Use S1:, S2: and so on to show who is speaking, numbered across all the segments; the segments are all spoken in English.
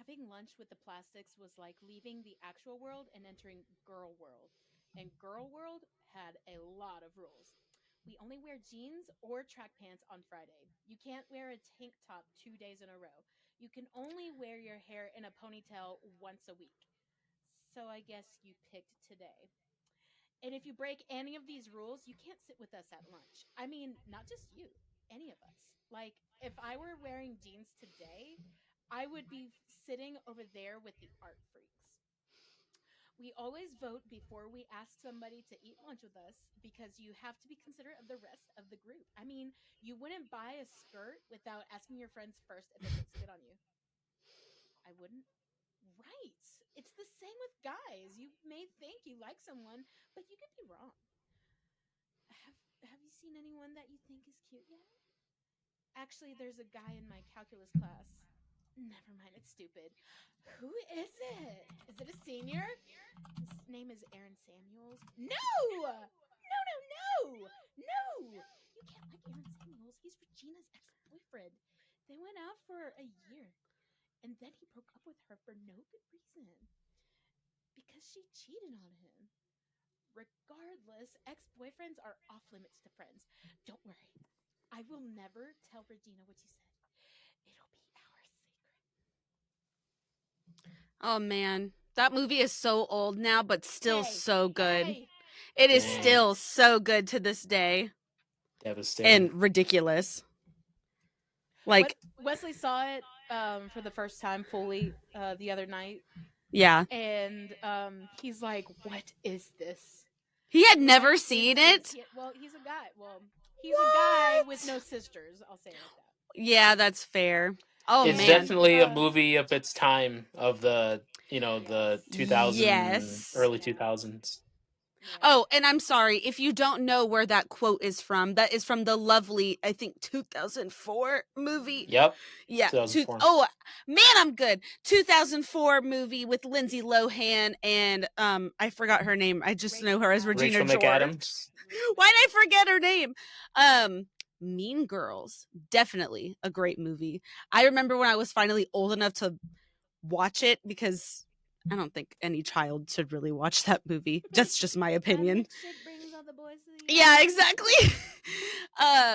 S1: having lunch with the plastics was like leaving the actual world and entering girl world. And girl world had a lot of rules. We only wear jeans or track pants on Friday. You can't wear a tank top 2 days in a row. You can only wear your hair in a ponytail once a week. So I guess you picked today. And if you break any of these rules, you can't sit with us at lunch. I mean, not just you, any of us. Like, if I were wearing jeans today, I would be sitting over there with the art freaks. We always vote before we ask somebody to eat lunch with us because you have to be considerate of the rest of the group. I mean, you wouldn't buy a skirt without asking your friends first if it looks good on you. I wouldn't. Right. It's the same with guys. You may think you like someone, but you could be wrong. Have you seen anyone that you think is cute yet? Actually, there's a guy in my calculus class. Never mind, it's stupid. Who is it? Is it a senior? His name is Aaron Samuels. No! No, no, no! No! You can't like Aaron Samuels. He's Regina's ex-boyfriend. They went out for a year, and then he broke up with her for no good reason. Because she cheated on him. Regardless, ex-boyfriends are off limits to friends. Don't worry. I will never tell Regina what you said. It'll be our secret.
S2: Oh man, that movie is so old now, but still
S1: Hey,
S2: so good.
S1: hey.
S2: It is
S3: Dang.
S2: still so good to this day
S3: Devastating.
S2: and ridiculous. Like,
S1: Wesley saw it for the first time fully the other night,
S2: yeah,
S1: and he's like, "What is this?"
S2: he had
S1: What
S2: never
S1: is
S2: seen
S1: this?
S2: it.
S1: Well, he's a guy. Well, he's a guy with no sisters. I'll say it like that.
S2: Yeah, that's fair. Oh
S3: It's
S2: man,
S3: definitely a movie of its time, of the the
S1: Yes.
S3: 2000
S2: yes.
S3: early
S1: Yeah.
S3: 2000s.
S1: Yeah.
S2: Oh, and I'm sorry if you don't know where that quote is from. That is from the lovely, I think, 2004 movie.
S1: Mhm.
S3: Yep,
S2: Yeah.
S3: 2004.
S2: Oh man, I'm good. 2004 movie with Lindsay Lohan and I forgot her name. I just know her as Regina
S3: Rachel
S2: George.
S3: McAdams.
S2: Why did I forget her name? Mean Girls, definitely a great movie. I remember when I was finally old enough to watch it because I don't think any child should really watch that movie. That's just my opinion.
S1: That chick brings all the boys to the
S2: Yeah, exactly.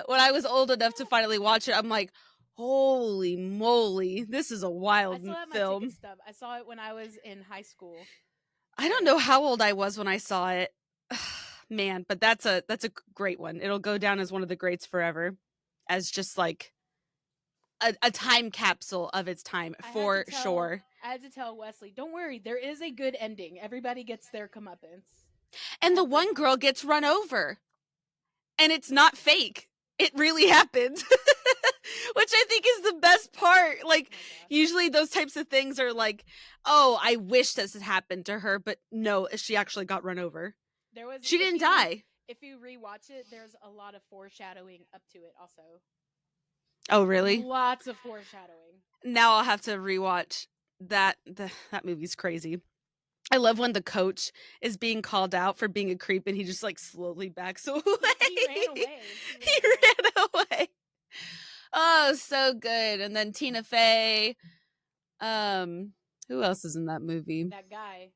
S2: When I was old enough to finally watch it, I'm like, holy moly, this is a
S1: I
S2: wild
S1: still have my
S2: film.
S1: ticket stub. I saw it when I was in high school.
S2: I don't know how old I was when I saw it. Man, but that's a great one. It'll go down as one of the greats forever, as just like a time capsule of its time for sure.
S1: I had to tell Wesley, don't worry, there is a good ending. Everybody gets their comeuppance.
S2: And the one girl gets run over, and it's not fake. It really happened. Which I think is the best part. Like, usually those types of things are like, oh, I wish this had happened to her, but no, she actually got run over. She didn't die.
S1: If you rewatch it, there's a lot of foreshadowing up to it also.
S2: Oh, really?
S1: Lots of foreshadowing.
S2: Now I'll have to rewatch that. That movie's crazy. I love when the coach is being called out for being a creep and he just like slowly backs away.
S1: He ran away.
S2: He ran away. Oh, so good. And then Tina Fey. Who else is in that movie?
S1: That guy.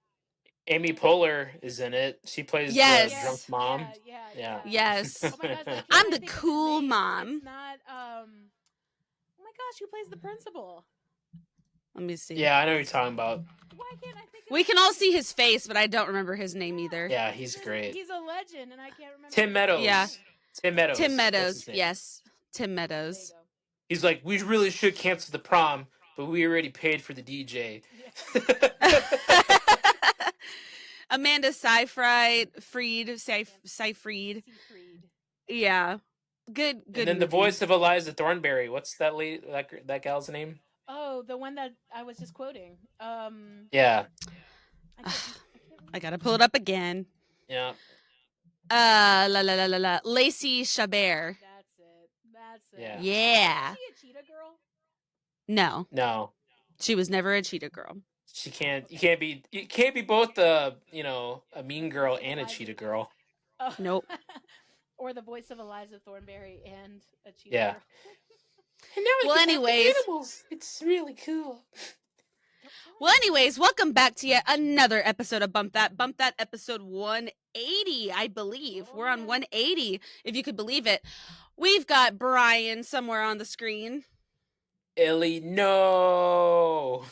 S3: Amy Poehler is in it. She plays
S2: Yes.
S3: the drunk mom.
S1: Yeah.
S2: Yes.
S1: Oh my gosh,
S2: I'm the cool mom.
S1: It's not oh my gosh, who plays the principal?
S2: Let me see.
S3: Yeah, I know what you're talking about.
S1: Why can't I think of
S2: We can all see his face, but I don't remember his name either.
S3: Yeah, he's great.
S1: He's a legend and I can't remember.
S3: Tim Meadows.
S2: Yeah.
S3: Tim Meadows.
S2: Tim
S3: That's
S2: Meadows.
S3: his name.
S2: Yes. Tim Meadows.
S3: He's like, we really should cancel the prom, but we already paid for the DJ.
S2: Amanda Seyfried. Seyfried. Yeah. Good
S3: And then
S2: movie.
S3: the voice of Eliza Thornberry. What's that lady? That gal's name?
S1: Oh, the one that I was just quoting.
S3: Yeah.
S2: I gotta pull it up again.
S3: Yeah.
S2: Lacey Chabert.
S1: That's it.
S3: Yeah.
S2: Yeah.
S1: Is she a cheetah girl?
S2: No. She was never a cheetah girl.
S3: She can't. You can't be both a mean girl and a cheetah girl.
S1: Oh.
S2: Nope.
S1: Or the voice of Eliza Thornberry and a cheetah
S3: Yeah.
S1: girl.
S3: And now
S2: Well, anyways,
S3: animals. It's really cool.
S2: Well, anyways, welcome back to yet another episode of Bump That. Bump That episode 180, I believe. We're on 180, if you could believe it. We've got Brian somewhere on the screen.
S3: Ellie, no.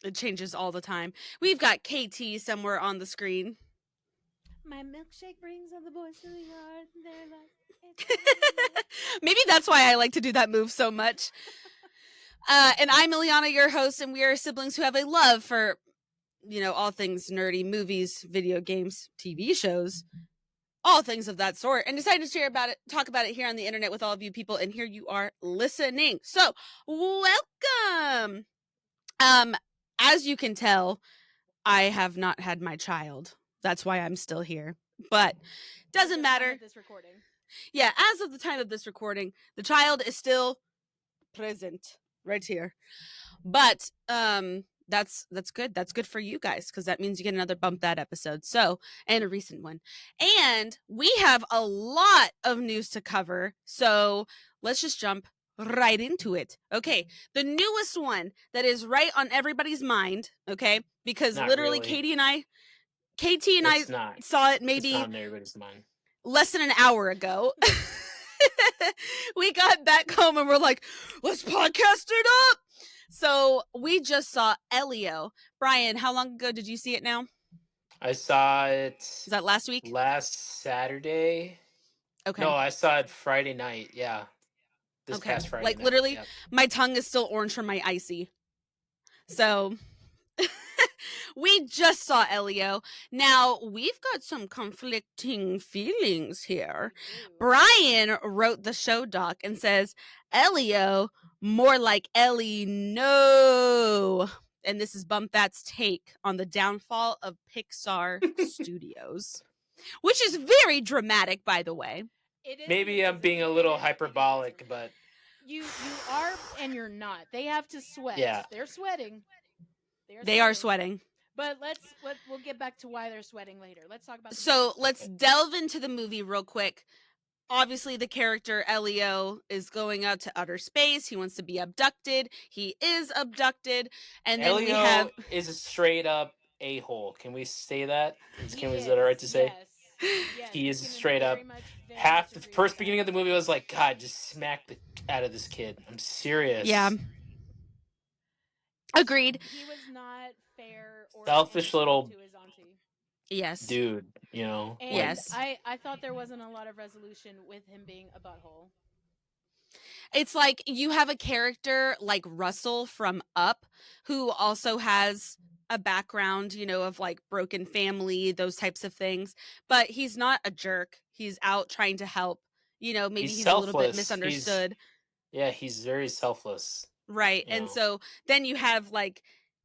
S2: It changes all the time. We've got KT somewhere on the screen.
S1: My milkshake brings all the boys to the yard. And they're like,
S2: maybe that's why I like to do that move so much. And I'm Ileana, your host, and we are siblings who have a love for, all things nerdy, movies, video games, TV shows, all things of that sort, and decided to talk about it here on the internet with all of you people, and here you are listening. So, welcome! As you can tell, I have not had my child. That's why I'm still here. But doesn't matter.
S1: This recording.
S2: Yeah, as of the time of this recording, the child is still present right here. But that's good. That's good for you guys, because that means you get another Bump That episode. So, and a recent one. And we have a lot of news to cover. So let's just jump right into it. Okay, the newest one that is right on everybody's mind, okay? Because
S3: Not
S2: literally
S3: really.
S2: KT and I saw it maybe
S3: it's not on everybody's mind.
S2: less than an hour ago. We got back home and we're like, let's podcast it up. So we just saw Elio. Brian, how long ago did you see it now?
S3: I saw it.
S2: Is that last week?
S3: Last Saturday.
S2: Okay.
S3: No, I saw it Friday night. Yeah. This past Friday night.
S2: Literally,
S3: yep.
S2: My tongue is still orange from my icy. So we just saw Elio. Now, we've got some conflicting feelings here. Brian wrote the show doc and says, Elio, more like Ellie, no. And this is Bump That's take on the downfall of Pixar Studios, which is very dramatic, by the way.
S1: It is.
S3: Maybe I'm being a little hyperbolic, but
S1: you are and you're not. They have to sweat.
S3: Yeah.
S1: They're sweating.
S2: They are sweating.
S1: But we'll get back to why they're sweating later. Let's talk about.
S2: Let's delve into the movie real quick. Obviously, the character Elio is going out to outer space. He wants to be abducted. He is abducted, and then
S3: Elio is a straight up a-hole. Can we say that? Is that all right to say?
S1: Yes.
S3: He is straight up. Half the first beginning of the movie was like, God, just smack the out of this kid. I'm serious.
S2: Yeah. Agreed.
S1: He was not fair or
S3: selfish little
S1: to his auntie.
S2: Yes.
S3: Dude, And
S2: yes.
S1: I thought there wasn't a lot of resolution with him being a butthole.
S2: It's like you have a character like Russell from Up, who also has a background, of like broken family, those types of things. But he's not a jerk. He's out trying to help. Maybe he's a little bit misunderstood.
S3: He's very selfless.
S2: Right. And so then you have like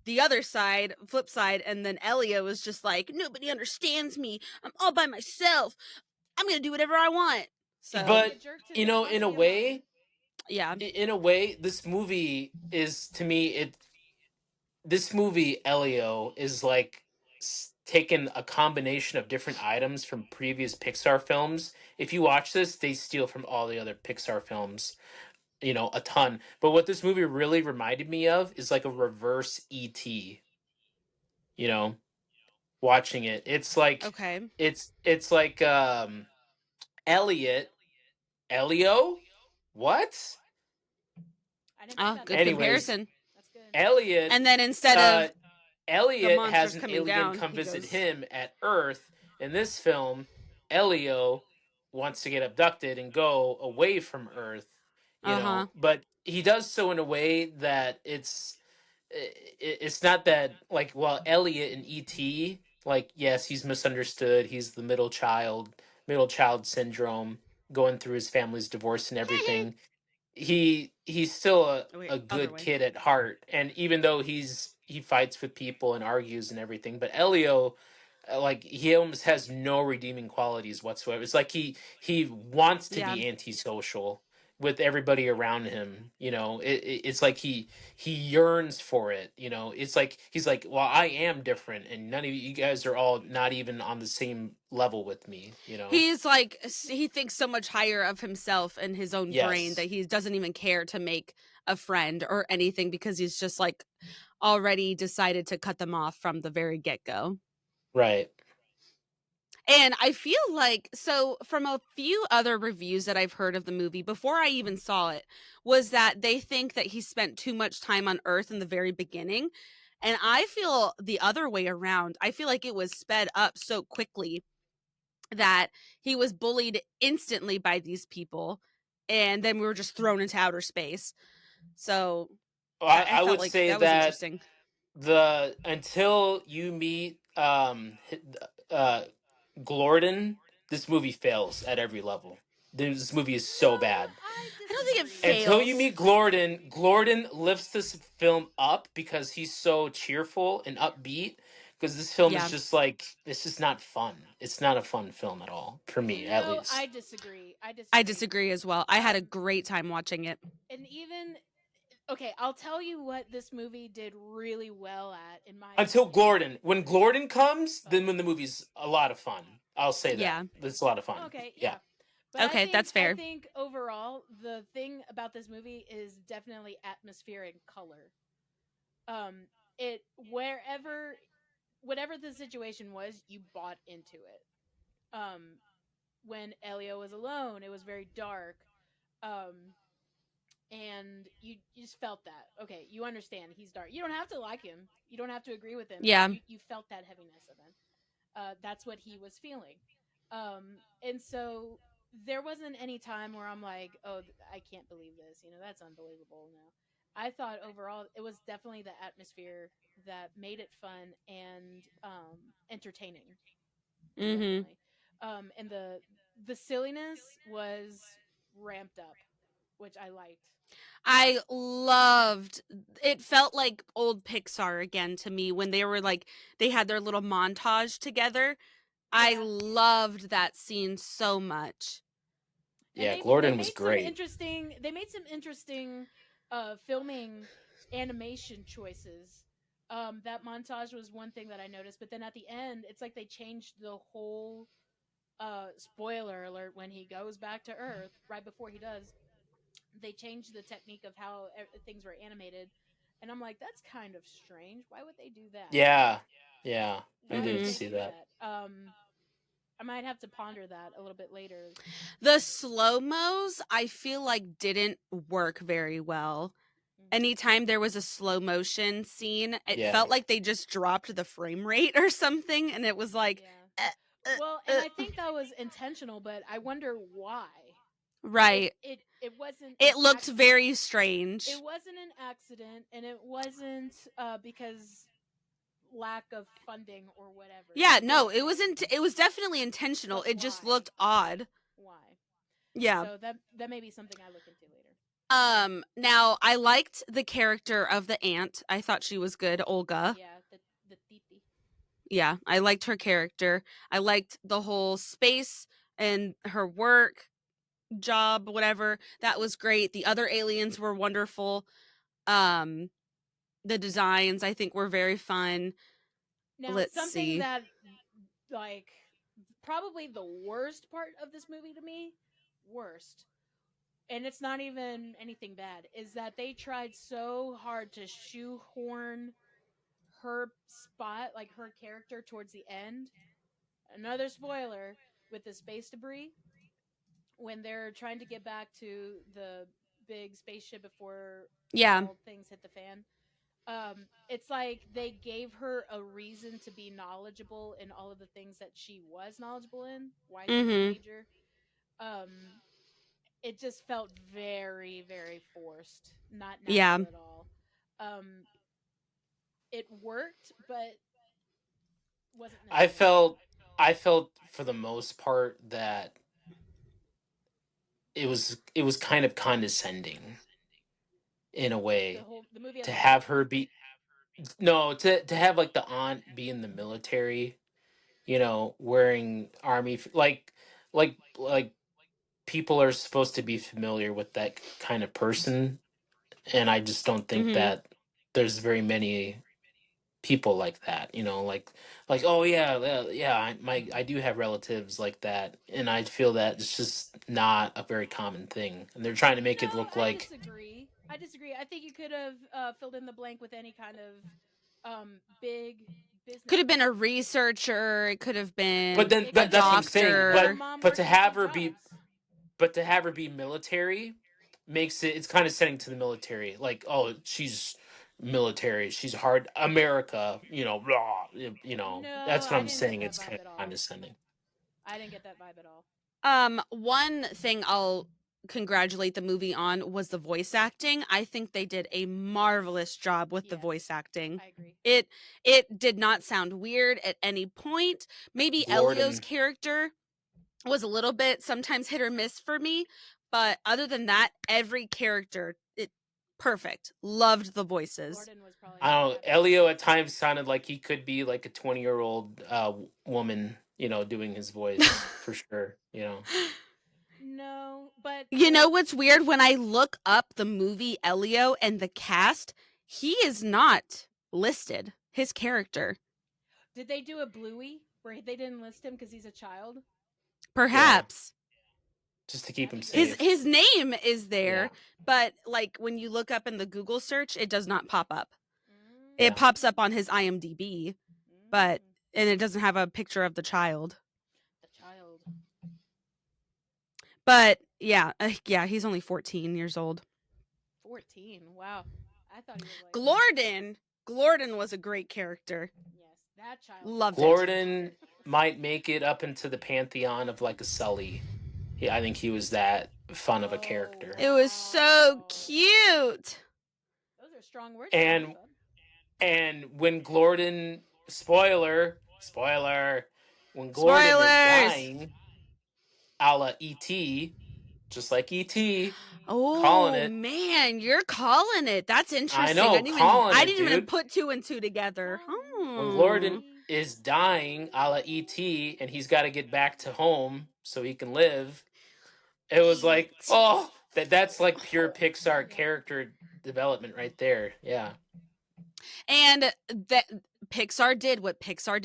S2: the other side, flip side, and then Elio is just like, nobody understands me. I'm all by myself. I'm going to do whatever I want. So,
S3: but, in a way,
S2: yeah.
S3: In a way, this movie is, to me, this movie, Elio, is like taken a combination of different items from previous Pixar films. If you watch this, they steal from all the other Pixar films. A ton. But what this movie really reminded me of is like a reverse E.T. Watching it. It's like it's like Elio? What?
S2: Good comparison.
S1: That's good.
S3: Elliot.
S2: And then instead of
S3: Elliot has an alien come visit him at Earth. In this film, Elio wants to get abducted and go away from Earth. But he does so in a way that it's not that, like, while Elliot in E.T., like, yes, he's misunderstood. He's the middle child syndrome, going through his family's divorce and everything. He's still a good kid at heart, and even though he fights with people and argues and everything, but Elio, like, he almost has no redeeming qualities whatsoever. It's like he wants to be antisocial with everybody around him. It's like he yearns for it. It's like he's like, well, I am different, and none of you guys are all not even on the same level with me.
S2: He's like, he thinks so much higher of himself and his own brain that he doesn't even care to make a friend or anything because he's just like already decided to cut them off from the very get-go.
S3: Right.
S2: And I feel like, so from a few other reviews that I've heard of the movie before I even saw it, was that they think that he spent too much time on Earth in the very beginning. And I feel the other way around. I feel like it was sped up so quickly that he was bullied instantly by these people. And then we were just thrown into outer space. So I
S3: I
S2: felt
S3: would
S2: like
S3: say
S2: that was
S3: that
S2: interesting.
S3: until you meet uh Glorden, this movie fails at every level. This movie is so
S1: No,
S3: bad.
S1: I
S2: I don't think it
S1: disagree.
S3: Until you
S2: fails.
S3: meet Glorden lifts this film up because he's so cheerful and upbeat. Because this film is
S2: Yeah,
S3: just like, it's just not fun. It's not a fun film at all, for me, at
S1: No, I
S3: least.
S1: disagree. I
S2: I
S1: disagree.
S2: disagree as well. I had a
S1: Um,
S2: great time watching it.
S1: and even okay, I'll tell you what this movie did really well at, in my
S3: Until
S1: opinion.
S3: Glorden. When Glorden comes, then
S1: Oh,
S3: when the movie's a lot of fun. I'll say that.
S2: Yeah.
S3: It's a lot of fun.
S1: okay,
S3: Yeah.
S1: yeah. But
S2: Okay, that's
S1: I
S2: fair.
S1: think overall the thing about this movie is definitely atmosphere and color. Um, it whatever the situation was, you bought into it. When Elio was alone, it was very dark. Um, and you just felt that. Okay, you understand he's dark. You don't have to like him. You don't have to agree with him, but
S2: Yeah.
S1: you felt that heaviness of him. That's what he was feeling. And so there wasn't any time where I'm like, oh, I can't believe this. That's unbelievable. No, I thought overall it was definitely the atmosphere that made it fun and entertaining,
S2: Mhm.
S1: definitely. And the silliness was ramped up, which I liked.
S2: I loved it. Felt like old Pixar again to me when they were like they had their little montage together. I
S1: Yeah,
S2: loved that scene so much.
S1: and
S3: Yeah,
S1: they
S3: Glorden was
S1: made some
S3: great.
S1: interesting filming animation choices. That montage was one thing that I noticed, but then at the end it's like they changed the whole spoiler alert. When he goes back to Earth, right before he does, they changed the technique of how things were animated, and I'm like, that's kind of strange. Why would they do that?
S3: Yeah. Yeah. I
S1: Why would
S3: did
S2: Mhm.
S1: they
S3: see
S1: do
S3: that.
S1: that? I might have to ponder that a little bit later.
S2: The slow-mos I feel like didn't work very well.
S1: Hmm.
S2: Anytime there was a slow motion scene, it
S3: Yeah.
S2: felt like they just dropped the frame rate or something and it was like
S1: Yeah.
S2: uh,
S1: Well, and I think that was intentional, but I wonder why. It
S2: right.
S1: it it wasn't an
S2: It looked
S1: act.
S2: very
S1: It
S2: strange.
S1: wasn't an accident, and it wasn't because lack of funding or whatever.
S2: Yeah,
S1: You get
S2: no,
S1: what I'm saying?
S2: it was definitely intentional.
S1: But
S2: It just
S1: why?
S2: looked odd.
S1: Why?
S2: Yeah.
S1: So that may be something I look into later.
S2: Now I liked the character of the aunt. I thought she was good, Olga.
S1: Yeah, the titi.
S2: Yeah, I liked her character. I liked the whole space and her work, job, whatever. That was great. The other aliens were wonderful. Um the designs I think were very fun.
S1: Now,
S2: Let's
S1: something
S2: see.
S1: that, like, probably the worst part of this movie to me, worst, and it's not even anything bad, is that they tried so hard to shoehorn her spot, like her character, towards the end. Another spoiler with the space debris when they're trying to get back to the big spaceship before
S2: Yeah.
S1: all things hit the fan. It's like they gave her a reason to be knowledgeable in all of the things that she was knowledgeable in, why she was a
S2: Mhm.
S1: major. um it just felt very, very forced, not
S2: Yeah.
S1: natural at all. um it worked, but wasn't
S3: I
S1: necessary.
S3: felt I felt for the most part that it was kind of condescending in a way
S1: The movie as
S3: to
S1: a whole.
S3: have her be no, to have like the aunt be in the military, wearing like people are supposed to be familiar with that kind of person, and I just don't think
S2: Mhm.
S3: that there's very many people like that, like, oh yeah, yeah, I do have relatives like that, and I feel that it's just not a very common thing, and they're trying to make
S1: No,
S3: it look
S1: I
S3: like
S1: disagree. I disagree. I think you could have filled in the blank with any kind of big business.
S2: Could have been a researcher. It could have been
S3: But then
S2: a
S3: that's what I'm saying.
S2: doctor.
S3: But to have her be, but to have her be military makes it's kind of setting to the military. Like, oh, she's military. She's hard America. Blah,
S1: No,
S3: that's what
S1: I
S3: I'm
S1: didn't get
S3: saying.
S1: that
S3: It's
S1: vibe
S3: kind
S1: at
S3: of
S1: all.
S3: condescending.
S1: I didn't get that vibe at all.
S2: One thing I'll congratulate the movie on was the voice acting. I think they did a marvelous job with the voice acting.
S1: I agree.
S2: It did not sound weird at any point. Maybe Elio's character was a little bit sometimes hit or miss for me, but other than that, every character, perfect. Loved the voices.
S1: Gordon was probably
S3: I don't know. Elio at times sounded like he could be like a 20-year-old woman, doing his voice for sure.
S1: No, but
S2: you know what's weird? When I look up the movie Elio and the cast, he is not listed. His character.
S1: Did they do a Bluey where they didn't list him because he's a child?
S2: Perhaps.
S3: Yeah. Just to keep him safe.
S2: His name is there, but like when you look up in the Google search, it does not pop up. It pops up on his IMDb, and it doesn't have a picture of the child. But yeah, he's only 14 years old.
S1: 14? Wow. I thought he was
S2: like... Glorden was a great character.
S1: Yes, that child.
S2: Loved
S3: Glorden might make it up into the pantheon of like a Sully. I think he was that fun of a character.
S2: It was so cute.
S1: Those are strong words.
S3: And when Glorden, spoiler, when Glorden is dying, a la E.T., just like E.T. calling it.
S2: Man, you're calling it. That's interesting.
S3: I know,
S2: I didn't even put two and two together.
S3: When Glorden is dying, a la E.T., and he's got to get back to home so he can live, it was like, that's like pure Pixar character development right there. Yeah.
S2: And that Pixar did what Pixar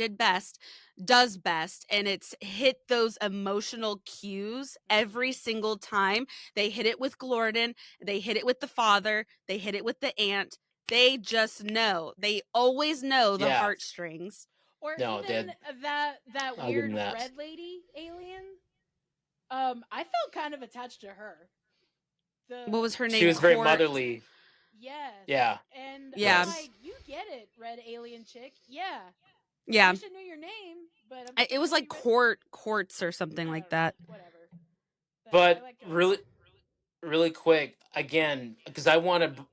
S2: does best, and it's hit those emotional cues every single time. They hit it with Glorden, they hit it with the father, they hit it with the aunt. They just know. They always know the heartstrings.
S1: Or even that weird red lady alien. I felt kind of attached to her.
S2: What was her name?
S3: She was very motherly.
S1: Yes.
S3: Yeah.
S1: And
S2: I'm
S1: like, you get it, red alien chick. Yeah.
S2: Yeah.
S1: I wish I knew your name, but
S2: it was like Quartz or something like that.
S1: Whatever.
S3: But really quick, again, because I want to,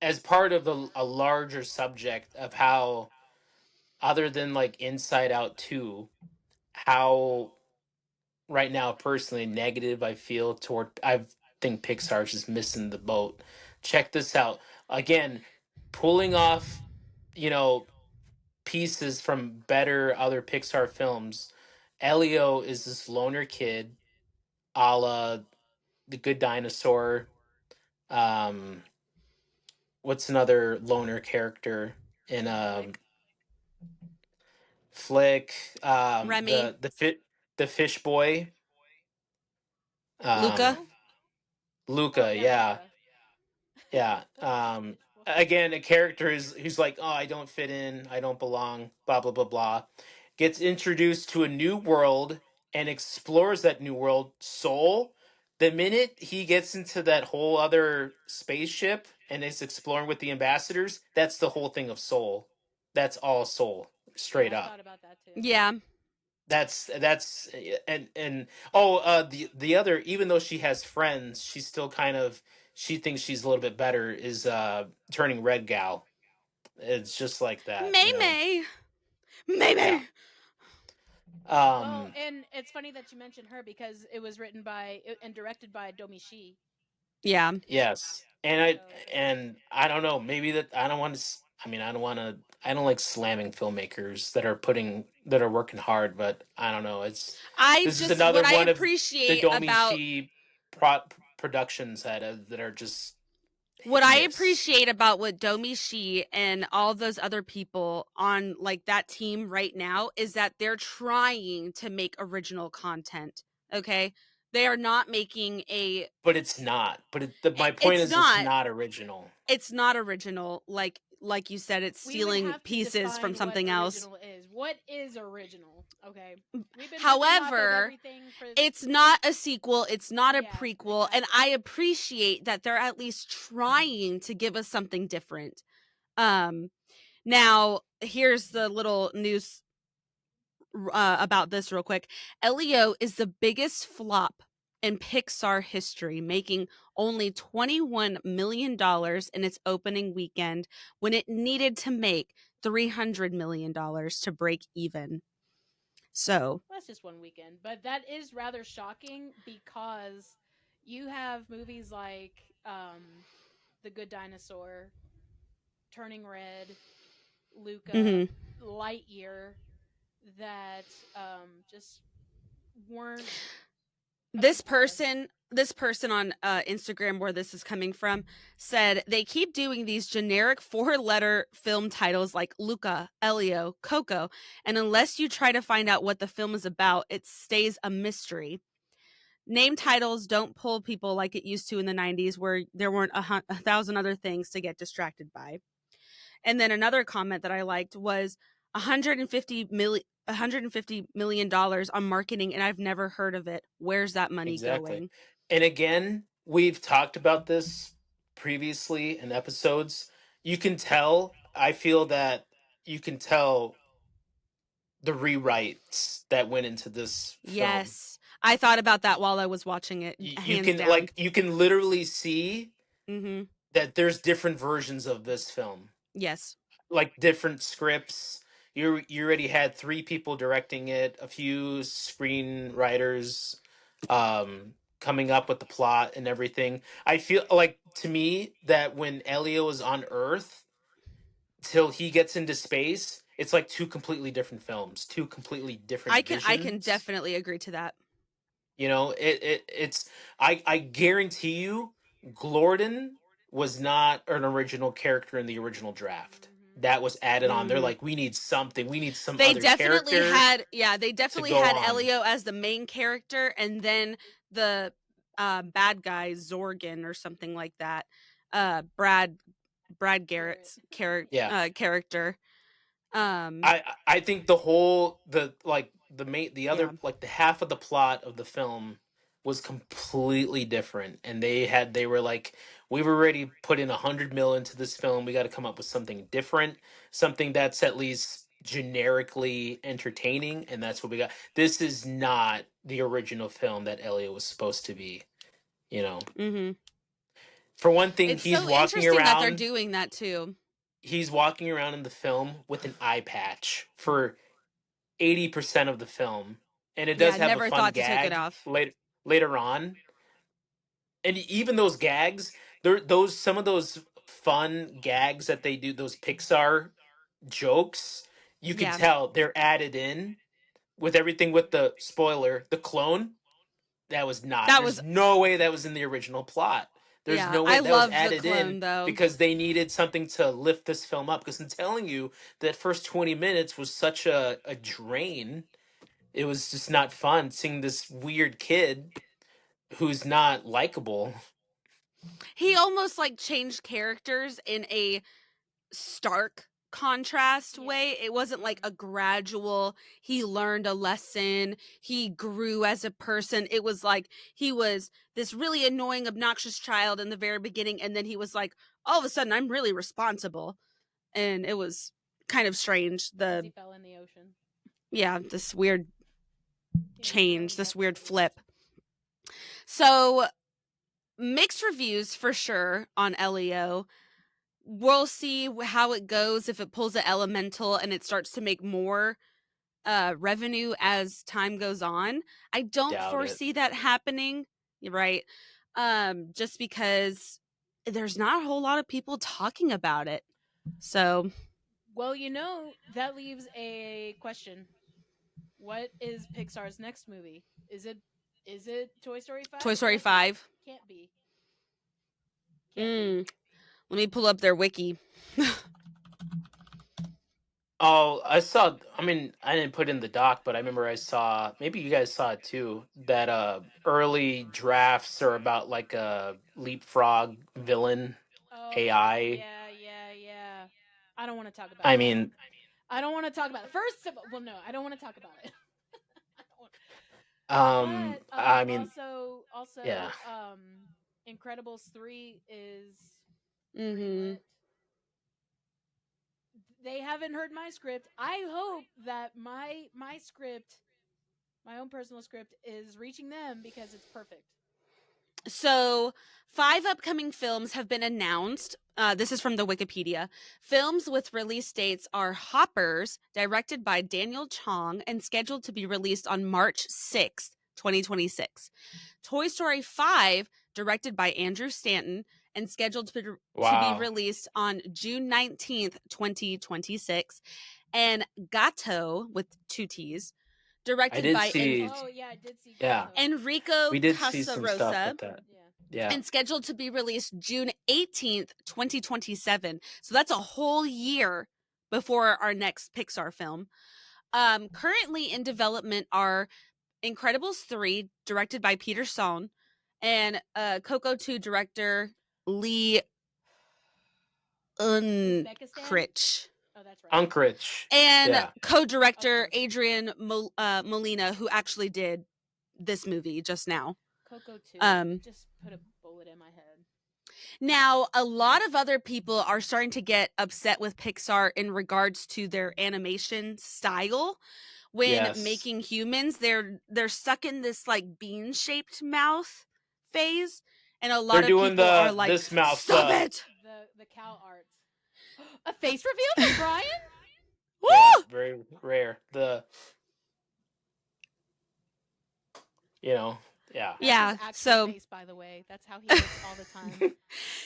S3: as part of a larger subject of how, other than like Inside Out 2, how right now personally negative I feel toward, I think Pixar's just missing the boat. Check this out. Again, pulling off, pieces from better other Pixar films. Elio is this loner kid, a la The Good Dinosaur. What's another loner character in Flick?
S2: Remy.
S3: The fish boy.
S2: Luca.
S3: Luca, yeah. Yeah. Again, a character who's like, oh, I don't fit in, I don't belong, blah blah blah blah. Gets introduced to a new world and explores that new world. Soul. The minute he gets into that whole other spaceship and is exploring with the ambassadors, that's the whole thing of Soul. That's all Soul, straight up.
S1: I thought about that too.
S2: Yeah.
S3: That's the other, even though she has friends, she's still kind of, she thinks she's a little bit better, is Turning Red gal. It's just like that.
S2: May.
S3: Yeah.
S1: Well, and it's funny that you mentioned her because it was written by and directed by Domi Shi.
S2: Yeah.
S3: Yes. And I don't know, maybe that I don't like slamming filmmakers that are working hard, but I don't know. This is another one of the Domi Shi productions that are just
S2: what I appreciate about what Domi Shi and all those other people on like that team right now is that they're trying to make original content. Okay. They are not making a.
S3: But it's not. But my point is, it's not original.
S2: It's not original. Like you said, it's stealing pieces from something else.
S1: What is original? Okay. We've been
S2: However, it's not a sequel. It's not a prequel.
S1: Exactly.
S2: And I appreciate that they're at least trying to give us something different. Now, here's the little news about this real quick. Elio is the biggest flop in Pixar history, making only $21 million in its opening weekend when it needed to make $300 million to break even. So
S1: that's just one weekend, but that is rather shocking because you have movies like The Good Dinosaur, Turning Red, Luca, Lightyear that just weren't.
S2: This person on Instagram, where this is coming from, said they keep doing these generic 4-letter film titles like Luca, Elio, Coco, and unless you try to find out what the film is about, it stays a mystery. Name titles don't pull people like it used to in the 90s, where there weren't a thousand other things to get distracted by. And then another comment that I liked was $150 million on marketing, and I've never heard of it. Where's that money going?
S3: And again, we've talked about this previously in episodes. You can tell, I feel that you can tell the rewrites that went into this film.
S2: Yes. I thought about that while I was watching it.
S3: You can literally see that there's different versions of this film.
S2: Yes.
S3: Like different scripts. You already had 3 people directing it, a few screenwriters coming up with the plot and everything. I feel like, to me, that when Elio is on Earth till he gets into space, it's like 2 completely different films, 2 completely different visions.
S2: I can definitely agree to that.
S3: You know, it's I guarantee you Glorden was not an original character in the original draft. That was added on. They're like, we need something. We need some other character.
S2: They definitely had Elio as the main character, and then the bad guy Zorgan or something like that. Brad Garrett's character.
S3: I think the half of the plot of the film was completely different, and they were like, we've already put in $100 million into this film. We got to come up with something different, something that's at least generically entertaining, and that's what we got. This is not the original film that Elliot was supposed to be, you know. For one thing, he's so walking around.
S2: That they're doing that too.
S3: He's walking around in the film with an eye patch for 80% of the film, and it does have a fun gag later on. And even those gags, some of those fun gags that they do, those Pixar jokes, you can tell they're added in with everything. With the spoiler, the clone, that was not. There's no way that was in the original plot. There's no way that was added in because they needed something to lift this film up. Because I'm telling you, that first 20 minutes was such a drain. It was just not fun seeing this weird kid who's not likable.
S2: He almost like changed characters in a stark contrast way. It wasn't like a gradual, he learned a lesson, he grew as a person. It was like he was this really annoying, obnoxious child in the very beginning, and then he was like, all of a sudden, I'm really responsible. And it was kind of strange.
S1: He fell in the ocean.
S2: Yeah, this weird change, this weird flip. So, mixed reviews for sure on Elio. We'll see how it goes if it pulls an elemental and it starts to make more revenue as time goes on. I don't foresee that happening, right? Just because there's not a whole lot of people talking about it. So,
S1: well, that leaves a question. What is Pixar's next movie? Is it Toy Story 5?
S2: Toy Story 5?
S1: Can't be.
S2: Let me pull up their wiki.
S3: Oh, I saw. I mean, I didn't put in the doc, but I remember I saw. Maybe you guys saw it too. That early drafts are about like a leapfrog villain
S1: Oh
S3: AI.
S1: yeah. I don't want to talk about
S3: I
S1: that.
S3: mean,
S1: I don't want to talk about it. First of all, well, no, I don't want to talk about it. I don't want- but
S3: I mean,
S1: also,
S3: yeah.
S1: Incredibles 3 is
S2: Mm-hmm.
S1: greenlit. They haven't heard my script. I hope that my script, my own personal script, is reaching them because it's perfect.
S2: So, 5 upcoming films have been announced. This is from the Wikipedia. Films with release dates are Hoppers, directed by Daniel Chong and scheduled to be released on March 6th, 2026. Toy Story 5, directed by Andrew Stanton and scheduled to be
S3: Wow.
S2: released on June 19th, 2026. And Gato, with 2 T's,
S3: I
S2: directed
S3: did
S2: by
S3: see.
S1: Oh yeah, I did see
S3: Yeah,
S1: Gato.
S2: Enrico
S3: we did see some stuff
S2: Casarosa
S3: with that.
S1: Yeah.
S3: Yeah.
S2: and scheduled to be released June 18th, 2027. So that's a whole year before our next Pixar film. Currently in development are Incredibles 3, directed by Peter Sohn, and Coco 2 director Lee
S1: Uzbekistan?
S2: Unkrich.
S1: Oh, that's right.
S3: Unkrich.
S2: And
S3: Yeah.
S2: co-director
S1: Of course.
S2: Adrian Molina, who actually did this movie just now.
S1: Coco 2
S2: Um,
S1: just put a bullet in my head.
S2: Now, a lot of other people are starting to get upset with Pixar in regards to their animation style. When
S3: Yes.
S2: making humans, they're stuck in this like bean-shaped mouth phase, and a
S3: They're
S2: lot of
S3: doing
S2: people are
S3: the
S2: like,
S3: this mouth.
S2: "Stop it!"
S1: The cow art. A face reveal from Brian?
S3: Yeah,
S2: Woo!
S3: very rare. The you know, yeah.
S1: That's his
S2: Yeah.
S1: actual
S2: So
S1: face, by the way. That's how he looks all the time.
S3: Yep,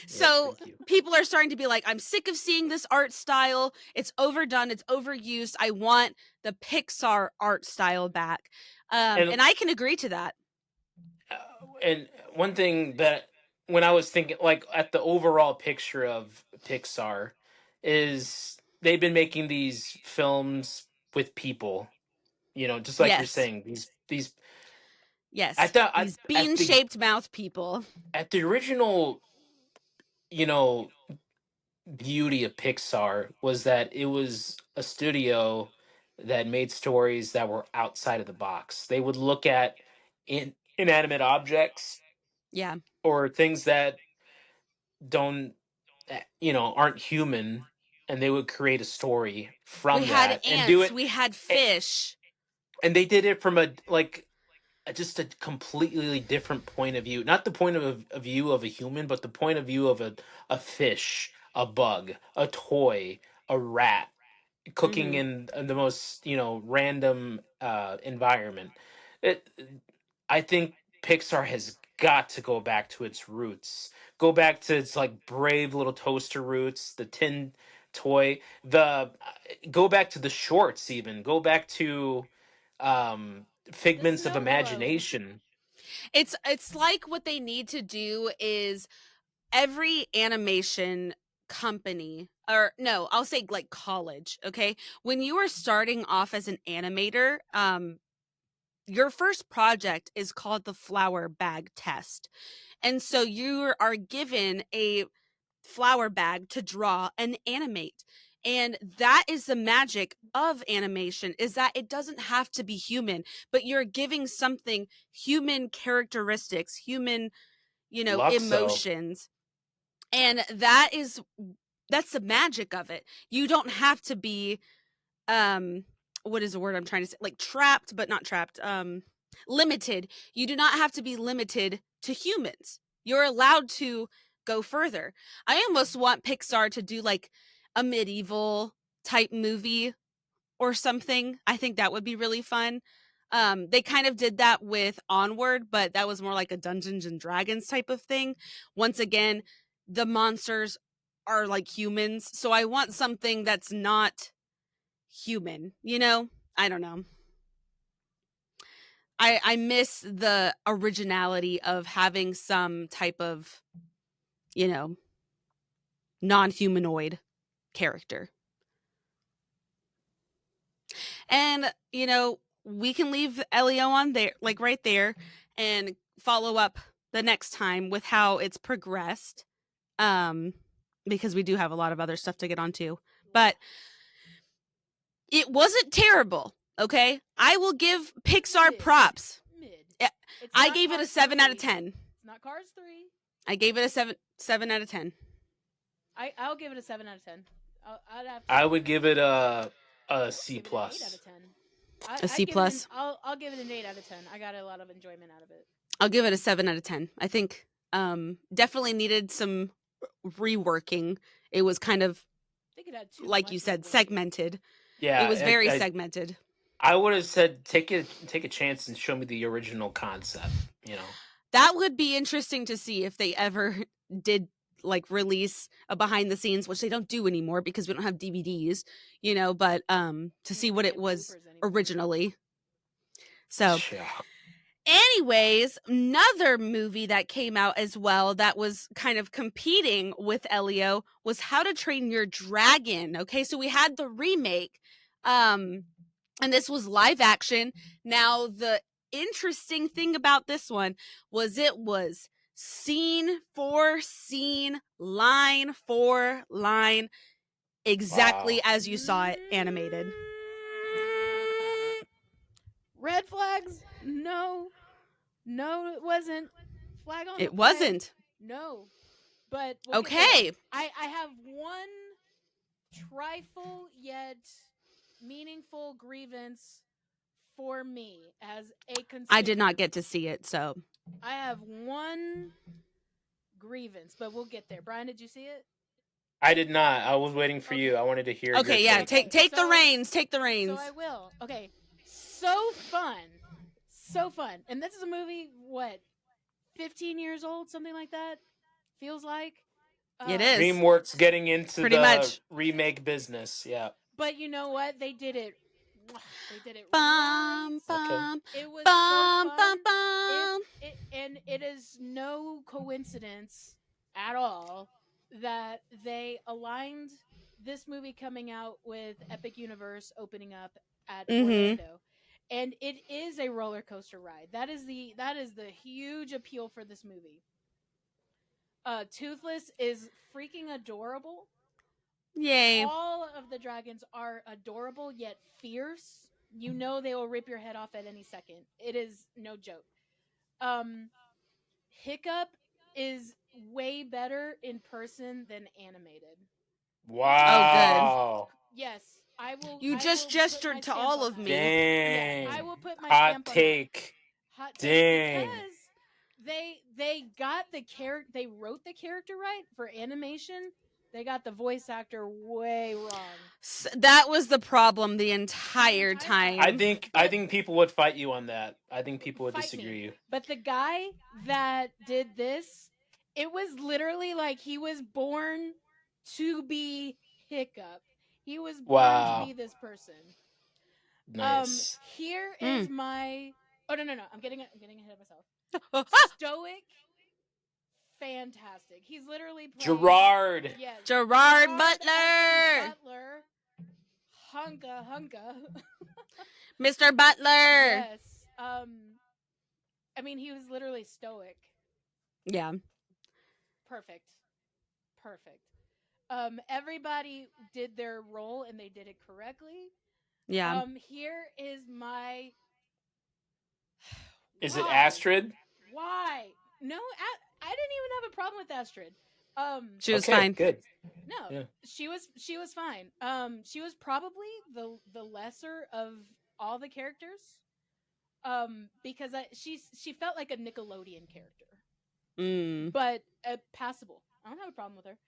S2: So
S3: thank you.
S2: people are starting to be like, I'm sick of seeing this art style. It's overdone. It's overused. I want the Pixar art style back.
S3: And
S2: And I can agree to that.
S3: uh, and one thing that when I was thinking like at the overall picture of Pixar is they've been making these films with people, just like you're
S2: Yes.
S3: saying, these
S2: Yes.
S3: at the
S2: These bean shaped mouth people.
S3: at the original, you know, beauty of Pixar was that it was a studio that made stories that were outside of the box. They would look at inanimate objects
S2: Yeah.
S3: or things that don't aren't human, and they would create a story
S2: We
S3: from
S2: had
S3: that and do
S2: ants.
S3: it
S2: We had
S3: a-
S2: fish.
S3: and they did it from just a completely different point of view, not the point of view of a human, but the point of view of a fish, a bug, a toy, a rat cooking
S2: Mm-hmm.
S3: in the most random environment. it, I think Pixar has got to go back to its roots, go back to its like brave little toaster roots, the tin toy, the go back to the shorts, even go back to
S1: The
S3: figments of
S1: snow globe.
S3: imagination.
S2: It's like what they need to do is every animation company, or no, I'll say like college, okay? When you are starting off as an animator, your first project is called the flower bag test. And so you are given a flower bag to draw and animate. And that is the magic of animation, is that it doesn't have to be human, but you're giving something human characteristics, human,
S3: Luxo.
S2: emotions. And that's the magic of it. You don't have to be what is the word I'm trying to say? Like trapped, but not trapped. Limited. You do not have to be limited to humans. You're allowed to go further. I almost want Pixar to do like a medieval type movie or something. I think that would be really fun. They kind of did that with Onward, but that was more like a Dungeons and Dragons type of thing. Once again, the monsters are like humans, so I want something that's not human, I don't know. I miss the originality of having some type of, you know, non-humanoid character. And, we can leave Elio on there, like right there, and follow up the next time with how it's progressed. Because we do have a lot of other stuff to get onto. But it wasn't terrible, okay? I will give Pixar props. I gave it a 7 out of 10.
S1: It's not Cars 3.
S2: I gave it a 7 out of 10.
S1: I'll give it a 7 out of 10.
S3: I would give it a C+.
S1: 8 out of 10.
S2: A C+.
S1: I'll give it an 8 out of 10. I got a lot of enjoyment out of it.
S2: I'll give it a 7 out of 10. I think definitely needed some reworking. It was kind of, like you said, segmented.
S3: Yeah,
S2: it was very segmented.
S3: I would have said take a chance and show me the original concept.
S2: That would be interesting to see if they ever did like release a behind the scenes, which they don't do anymore because we don't have DVDs, but to see what it was originally. So anyways, another movie that came out as well that was kind of competing with Elio was How to Train Your Dragon. Okay, so we had the remake, and this was live action. Now, the interesting thing about this one was it was scene for scene, line for line, exactly as you saw it animated.
S1: Red flags? No, it wasn't. Flag on.
S2: It wasn't.
S1: No, but
S2: okay.
S1: I have one trifle yet meaningful grievance for me as a consumer.
S2: I did not get to see it, so
S1: I have one grievance, but we'll get there. Brian, did you see it?
S3: I did not. I was waiting for you. I wanted to hear.
S2: Okay, yeah. Take the reins. Take the reins.
S1: So I will. Okay. So fun. And this is a movie, 15 years old, something like that? Feels like.
S2: It is.
S3: DreamWorks getting into
S2: pretty much
S3: remake business, yeah.
S1: But you know what? They did it.
S2: Bum, bum,
S1: it was
S2: bum,
S1: so
S2: bum,
S1: fun.
S2: bum.
S1: And it is no coincidence at all that they aligned this movie coming out with Epic Universe opening up at Orlando. And it is a roller coaster ride. That is the huge appeal for this movie. Toothless is freaking adorable.
S2: Yay.
S1: All of the dragons are adorable yet fierce. You know they will rip your head off at any second. It is no joke. Hiccup is way better in person than animated.
S3: Wow.
S2: Oh,
S1: good. Yes. I will.
S2: You just gestured to all of me.
S3: Dang.
S1: Yeah, I will put my
S3: hot take.
S1: Hot take.
S3: Dang.
S1: Because they got the character. They wrote the character right for animation. They got the voice actor way wrong.
S2: That was the problem the entire time.
S3: I think people would fight you on that. I think people would disagree you.
S1: But the guy that did this, it was literally like he was born to be Hiccup. He was born to be this person.
S3: Nice.
S1: Here is my. Oh no! I'm getting ahead of myself. Stoic. Fantastic. He's literally playing
S3: Gerard.
S1: Yes,
S2: Gerard Butler.
S1: Hunka.
S2: Mr. Butler.
S1: Yes. I mean, he was literally stoic.
S2: Yeah.
S1: Perfect. Everybody did their role and they did it correctly.
S2: Yeah.
S1: Here is my.
S3: Is it Astrid?
S1: Why? No, I didn't even have a problem with Astrid.
S2: She was fine.
S3: Good.
S1: No,
S3: yeah.
S1: she was fine. She was probably the lesser of all the characters. Because she felt like a Nickelodeon character. But passable. I don't have a problem with her.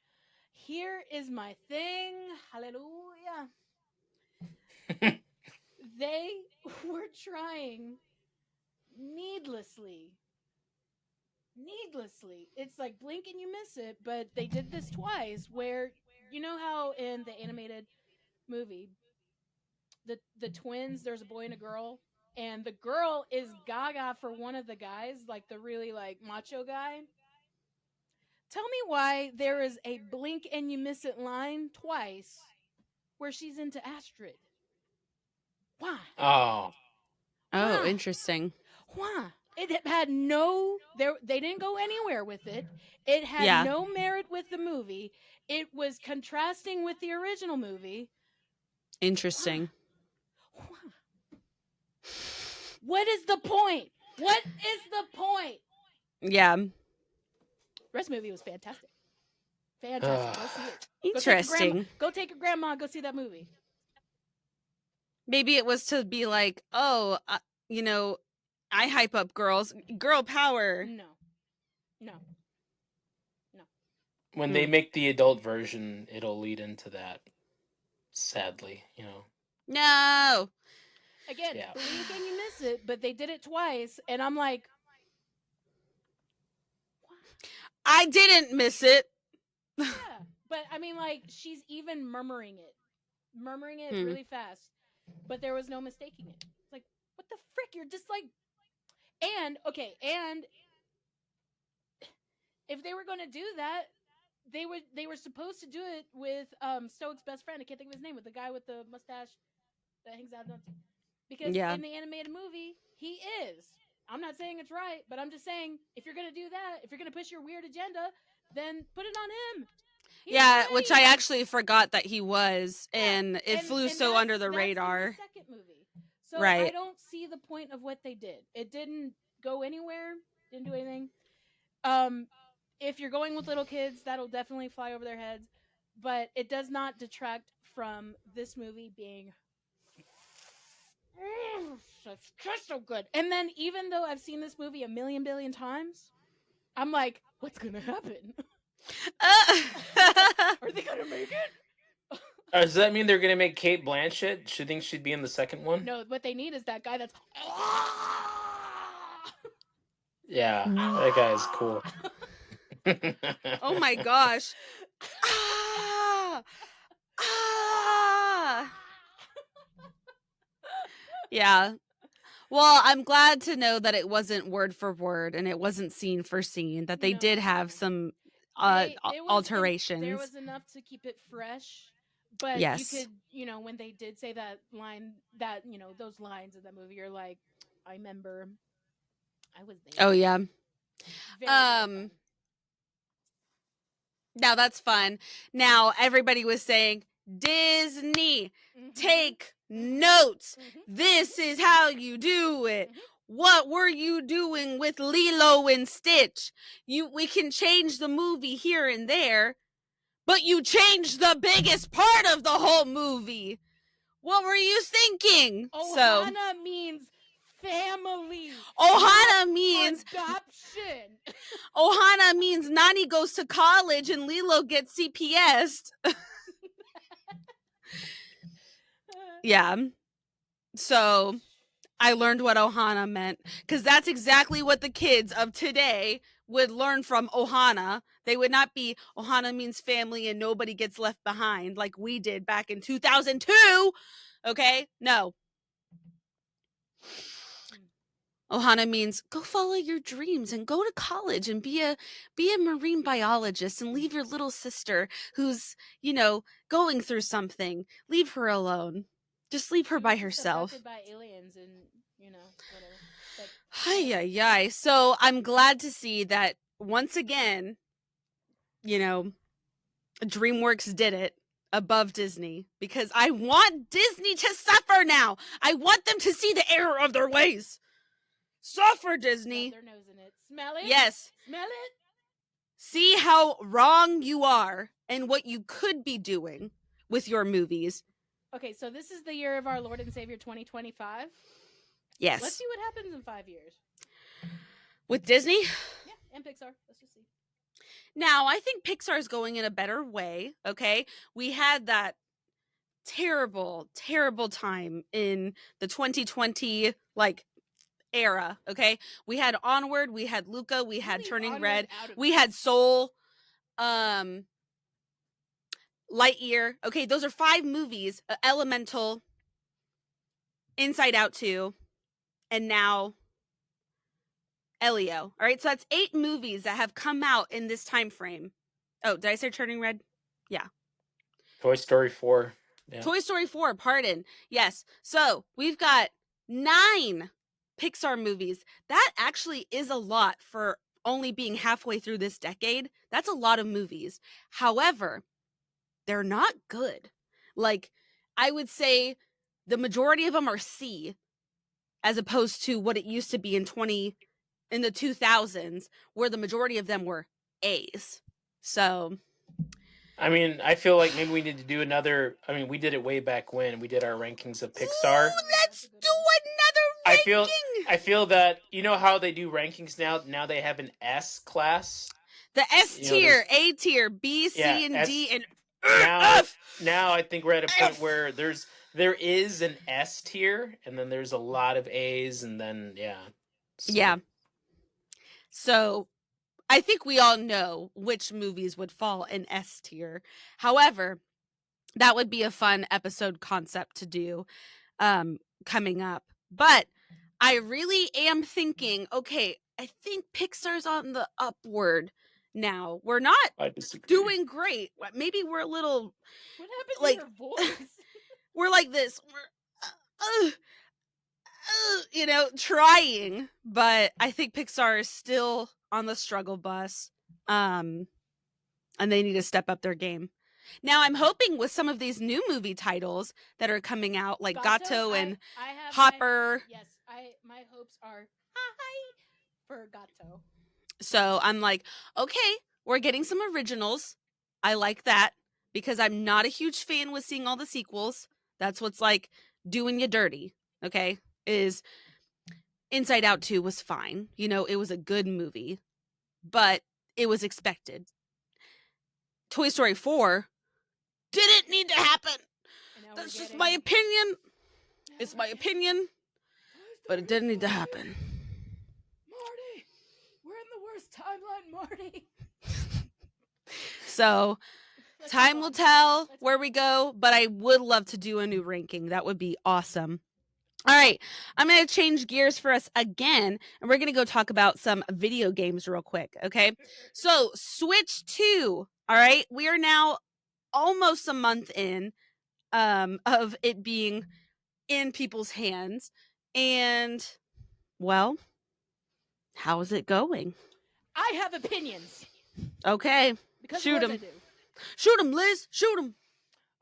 S1: Here is my thing. Hallelujah. They were trying needlessly. It's like blink and you miss it, but they did this twice where you know how in the animated movie the twins, there's a boy and a girl, and the girl is gaga for one of the guys, like the really like macho guy. Tell me why there is a blink and you miss it line twice where she's into Astrid. Why?
S3: Oh,
S2: interesting.
S1: Why? It had no they didn't go anywhere with it. It had no merit with the movie. It was contrasting with the original movie.
S2: Interesting.
S1: Why? What is the point? What is the point?
S2: Yeah.
S1: The rest of the movie was fantastic. Fantastic. Go see it.
S2: Interesting.
S1: Go take your grandma. Go see that movie.
S2: Maybe it was to be like, oh, you know, I hype up girls, girl power.
S1: No.
S3: When they make the adult version, it'll lead into that. Sadly,
S2: No.
S1: Again, blink and you miss it, but they did it twice, and I'm like, what?
S2: I didn't miss it.
S1: Yeah, but I mean, like, she's even murmuring it really fast, but there was no mistaking it. It's like, what the frick? You're just like, and if they were going to do that, they were supposed to do it with Stoick's best friend. I can't think of his name, with the guy with the mustache that hangs out. Because in the animated movie, he is. I'm not saying it's right, but I'm just saying, if you're going to do that, if you're going to push your weird agenda, then put it on him.
S2: He's great. Which I actually forgot that he was, and it flew so under the radar.
S1: In the second movie. So I don't see the point of what they did. It didn't go anywhere, didn't do anything. If you're going with little kids, that'll definitely fly over their heads, but it does not detract from this movie being just so good. And then, even though I've seen this movie a million billion times, I'm like, what's gonna happen? Are they gonna make it?
S3: Does that mean they're gonna make Cate Blanchett? She thinks she'd be in the second one?
S1: No, what they need is that guy that's
S3: yeah, that guy is cool.
S2: Oh my gosh. Yeah. Well, I'm glad to know that it wasn't word for word and it wasn't scene for scene, that they did have some alterations.
S1: There was enough to keep it fresh, but you could, when they did say that line, that, those lines of that movie, you're like, I remember I was there.
S2: Oh, yeah.
S1: Very fun.
S2: Now that's fun. Now everybody was saying, Disney, take notes. This is how you do it. What were you doing with Lilo and Stitch? We can change the movie here and there, but you changed the biggest part of the whole movie. What were you thinking?
S1: Ohana means family.
S2: Ohana means
S1: adoption.
S2: Ohana means Nani goes to college and Lilo gets CPS. Yeah. So I learned what Ohana meant, because that's exactly what the kids of today would learn from Ohana. They would not be, Ohana means family and nobody gets left behind, like we did back in 2002. Okay? No. Ohana means go follow your dreams and go to college and be a marine biologist and leave your little sister who's, going through something. Leave her alone. Just leave her by herself.
S1: Abducted by aliens and, whatever.
S2: Hi. So I'm glad to see that once again, DreamWorks did it above Disney, because I want Disney to suffer now. I want them to see the error of their ways. Suffer, Disney.
S1: Rub their nose in it. Smell it?
S2: Yes.
S1: Smell it?
S2: See how wrong you are and what you could be doing with your movies.
S1: Okay, so this is the year of our Lord and Savior 2025.
S2: Yes.
S1: Let's see what happens in 5 years.
S2: With Disney?
S1: Yeah, and Pixar. Let's just see.
S2: Now, I think Pixar is going in a better way, okay? We had that terrible, terrible time in the 2020, era, okay? We had Onward, we had Luca, we had Turning Red, we had Soul, Lightyear. Okay, those are 5 movies. Elemental, Inside Out 2, and now Elio. All right, so that's 8 movies that have come out in this time frame. Oh, did I say Turning Red? Yeah.
S3: Toy Story 4. Yeah.
S2: Toy Story 4, pardon. Yes. So we've got 9 Pixar movies. That actually is a lot for only being halfway through this decade. That's a lot of movies. However, they're not good. Like, I would say the majority of them are C, as opposed to what it used to be in the 2000s, where the majority of them were A's. So,
S3: I mean, I feel like maybe we need to do another. I mean, we did it way back when we did our rankings of Pixar.
S2: Ooh, let's do another ranking.
S3: I feel that you know how they do rankings now. Now they have an S class.
S2: The S tier, A tier, B, C, and D, and F.
S3: Now I think we're at a point where there is an S tier, and then there's a lot of A's, and then
S2: yeah. So I think we all know which movies would fall in S tier. However, that would be a fun episode concept to do coming up. But I really am thinking, okay, I think Pixar's on the upward now. We're not doing great. Maybe we're a little...
S1: What happened to your voice?
S2: We're like this. We're... trying, but I think Pixar is still on the struggle bus, and they need to step up their game. Now, I'm hoping with some of these new movie titles that are coming out, like Gato and Hopper.
S1: My hopes are high for Gato.
S2: So I'm like, okay, we're getting some originals. I like that because I'm not a huge fan with seeing all the sequels. That's what's like doing you dirty. Okay, is Inside Out 2 was fine. It was a good movie, but it was expected. Toy Story 4 didn't need to happen. That's just my opinion. It's my opinion, but it didn't need to happen.
S1: Marty, we're in the worst timeline, Marty.
S2: So, time will tell where we go, but I would love to do a new ranking. That would be awesome. All right, I'm going to change gears for us again, and we're going to go talk about some video games real quick, okay? So, Switch 2, all right? We are now almost a month in of it being in people's hands, and, well, how is it going?
S1: I have opinions.
S2: Okay, shoot them. Shoot them, Liz, shoot them.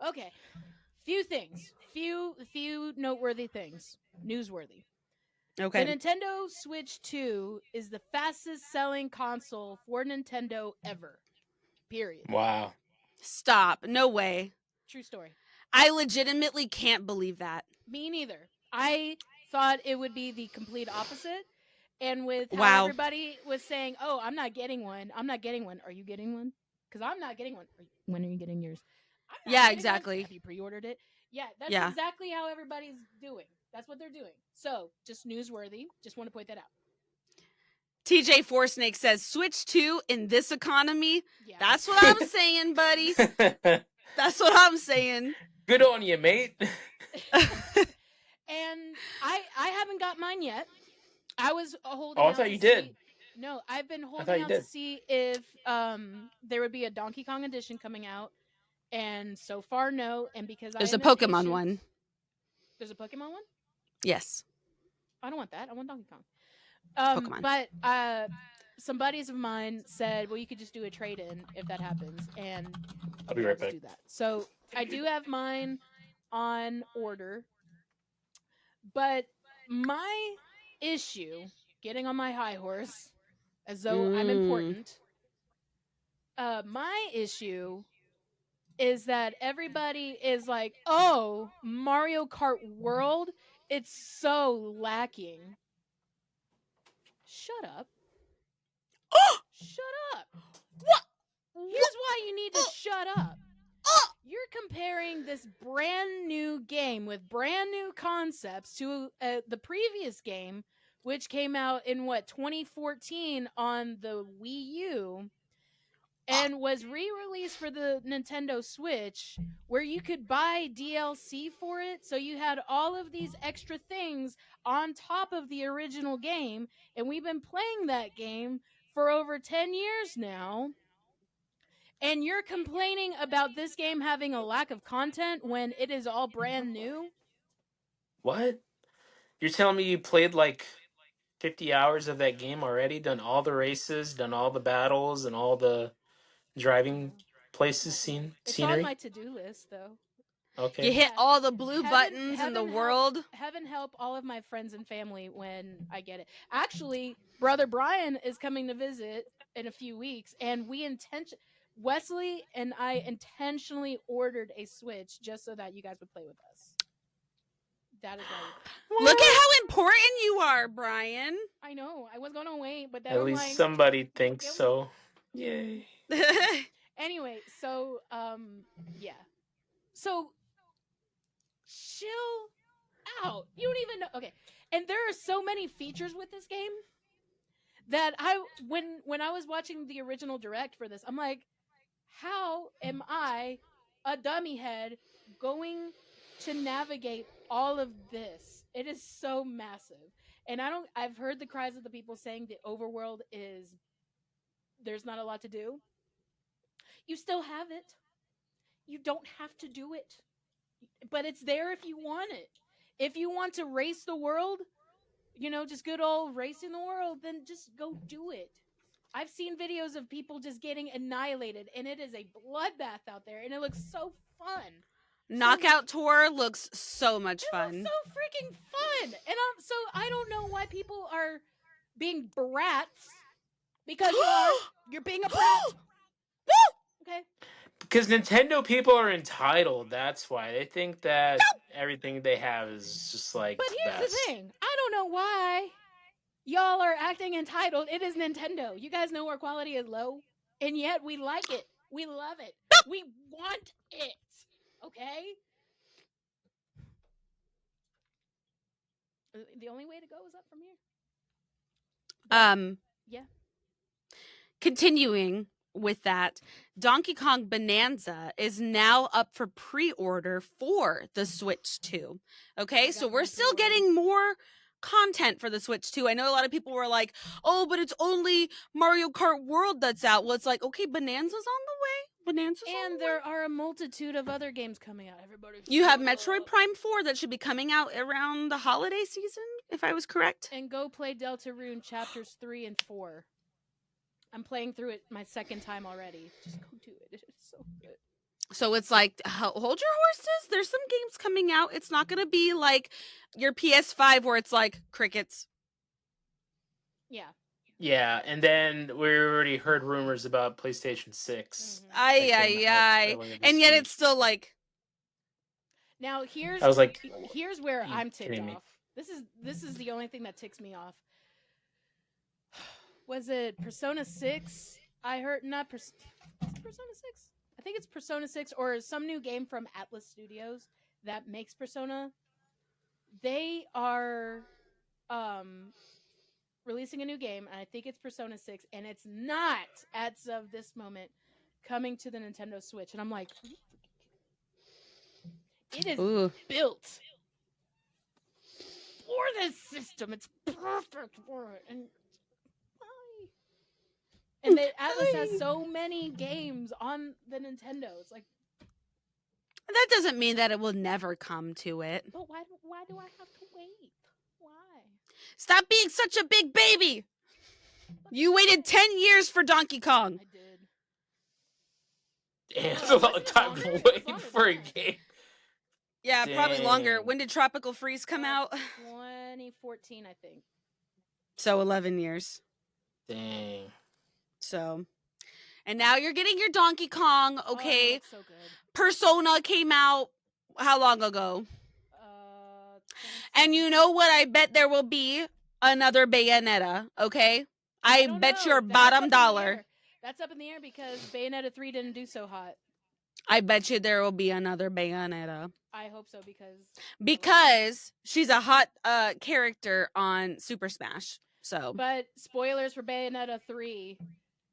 S1: Okay, few things. Few noteworthy things. Newsworthy.
S2: Okay.
S1: The Nintendo Switch 2 is the fastest selling console for Nintendo ever. Period.
S3: Wow.
S2: Stop. No way.
S1: True story.
S2: I legitimately can't believe that.
S1: Me neither. I thought it would be the complete opposite. And with how everybody was saying, oh, I'm not getting one. Are you getting one? Because I'm not getting one. When are you getting yours?
S2: Yeah, exactly.
S1: Have you pre-ordered it? Yeah, that's exactly how everybody's doing. That's what they're doing. So, just newsworthy. Just want to point that out.
S2: TJ Foresnake says, Switch 2 in this economy? Yeah. That's what I'm saying, buddy. That's what I'm saying.
S3: Good on you, mate.
S1: And I haven't got mine yet. I was holding out.
S3: Oh, I thought you did.
S1: No, I've been holding out to see if there would be a Donkey Kong edition coming out. And so far, no. And because
S2: there's a Pokemon one.
S1: There's a Pokemon one?
S2: Yes.
S1: I don't want that. I want Donkey Kong.
S2: Pokemon.
S1: But some buddies of mine said, well, you could just do a trade-in if that happens. And
S3: I'll be right back.
S1: Do that. So I do have mine on order. But my issue, getting on my high horse, as though I'm important, my issue is that everybody is like, oh, Mario Kart World, it's so lacking. Shut up. Shut up.
S2: What?
S1: Here's why you need to shut up. You're comparing this brand new game with brand new concepts to the previous game, which came out in, 2014 on the Wii U, and was re-released for the Nintendo Switch, where you could buy DLC for it, so you had all of these extra things on top of the original game, and we've been playing that game for over 10 years now. And you're complaining about this game having a lack of content when it is all brand new?
S3: What? You're telling me you played like 50 hours of that game already? Done all the races, done all the battles, and all the driving places,
S1: It's on
S3: scenery?
S1: my to-do list, though.
S3: Okay.
S2: You hit all the blue buttons in the world.
S1: Heaven help all of my friends and family when I get it. Actually, brother Brian is coming to visit in a few weeks, and Wesley and I intentionally ordered a Switch just so that you guys would play with us. That is why we did.
S2: Look at how important you are, Brian.
S1: I know. I was gonna wait, but then
S3: At
S1: I'm
S3: least
S1: like,
S3: somebody thinks so. Yay.
S1: Anyway, so yeah. So chill out. You don't even know. Okay. And there are so many features with this game that when I was watching the original direct for this, I'm like, how am I, a dummy head, going to navigate all of this? It is so massive. And I've heard the cries of the people saying the overworld there's not a lot to do. You still have it. You don't have to do it. But it's there if you want it. If you want to race the world, just good old racing the world, then just go do it. I've seen videos of people just getting annihilated, and it is a bloodbath out there, and it looks so fun.
S2: Knockout Tour looks so much fun.
S1: It looks so freaking fun. And so I don't know why people are being brats, because you're being a brat. Okay.
S3: Because Nintendo people are entitled. That's why they think that everything they have is just like.
S1: But here's the thing: I don't know why y'all are acting entitled. It is Nintendo. You guys know our quality is low, and yet we like it. We love it. We want it. Okay. The only way to go is up from here.
S2: But,
S1: yeah.
S2: Continuing with that, Donkey Kong Bonanza is now up for pre-order for the Switch 2. Okay, so we're still getting more content for the Switch 2. I know a lot of people were like, oh, but it's only Mario Kart World that's out. Well, it's like, okay, Bonanza's on the way.
S1: And there are a multitude of other games coming out.
S2: You have Metroid Prime 4 that should be coming out around the holiday season, if I was correct.
S1: And go play Deltarune chapters 3 and 4. I'm playing through it my second time already. Just go do it. It's so good.
S2: So it's like, hold your horses. There's some games coming out. It's not going to be like your PS5 where it's like crickets.
S1: Yeah.
S3: Yeah, and then we already heard rumors about PlayStation 6.
S2: Mm-hmm. And yet it's still like.
S1: Now here's where I'm ticked off. This is the only thing that ticks me off. Was it Persona 6? I heard not Persona 6. I think it's Persona 6 or some new game from Atlas Studios that makes Persona. They are releasing a new game, and I think it's Persona 6, and it's not, as of this moment, coming to the Nintendo Switch. And I'm like, it is built for this system. It's perfect for it. And Atlas has so many games on the Nintendo. It's like,
S2: that doesn't mean that it will never come to it.
S1: But why do I have to wait? Why?
S2: Stop being such a big baby. You waited 10 years for Donkey Kong.
S1: I did.
S3: Damn, it's a lot of time waiting for a game.
S2: Yeah, probably longer. When did Tropical Freeze come out?
S1: 2014, I think.
S2: So 11 years.
S3: Dang.
S2: So, and now you're getting your Donkey Kong, okay?
S1: Oh, so good.
S2: Persona came out how long ago? And you know what? I bet there will be another Bayonetta, okay? I bet your bottom dollar.
S1: That's up in the air because Bayonetta 3 didn't do so hot.
S2: I bet you there will be another Bayonetta.
S1: I hope so
S2: because she's a hot character on Super Smash. So,
S1: but spoilers for Bayonetta 3.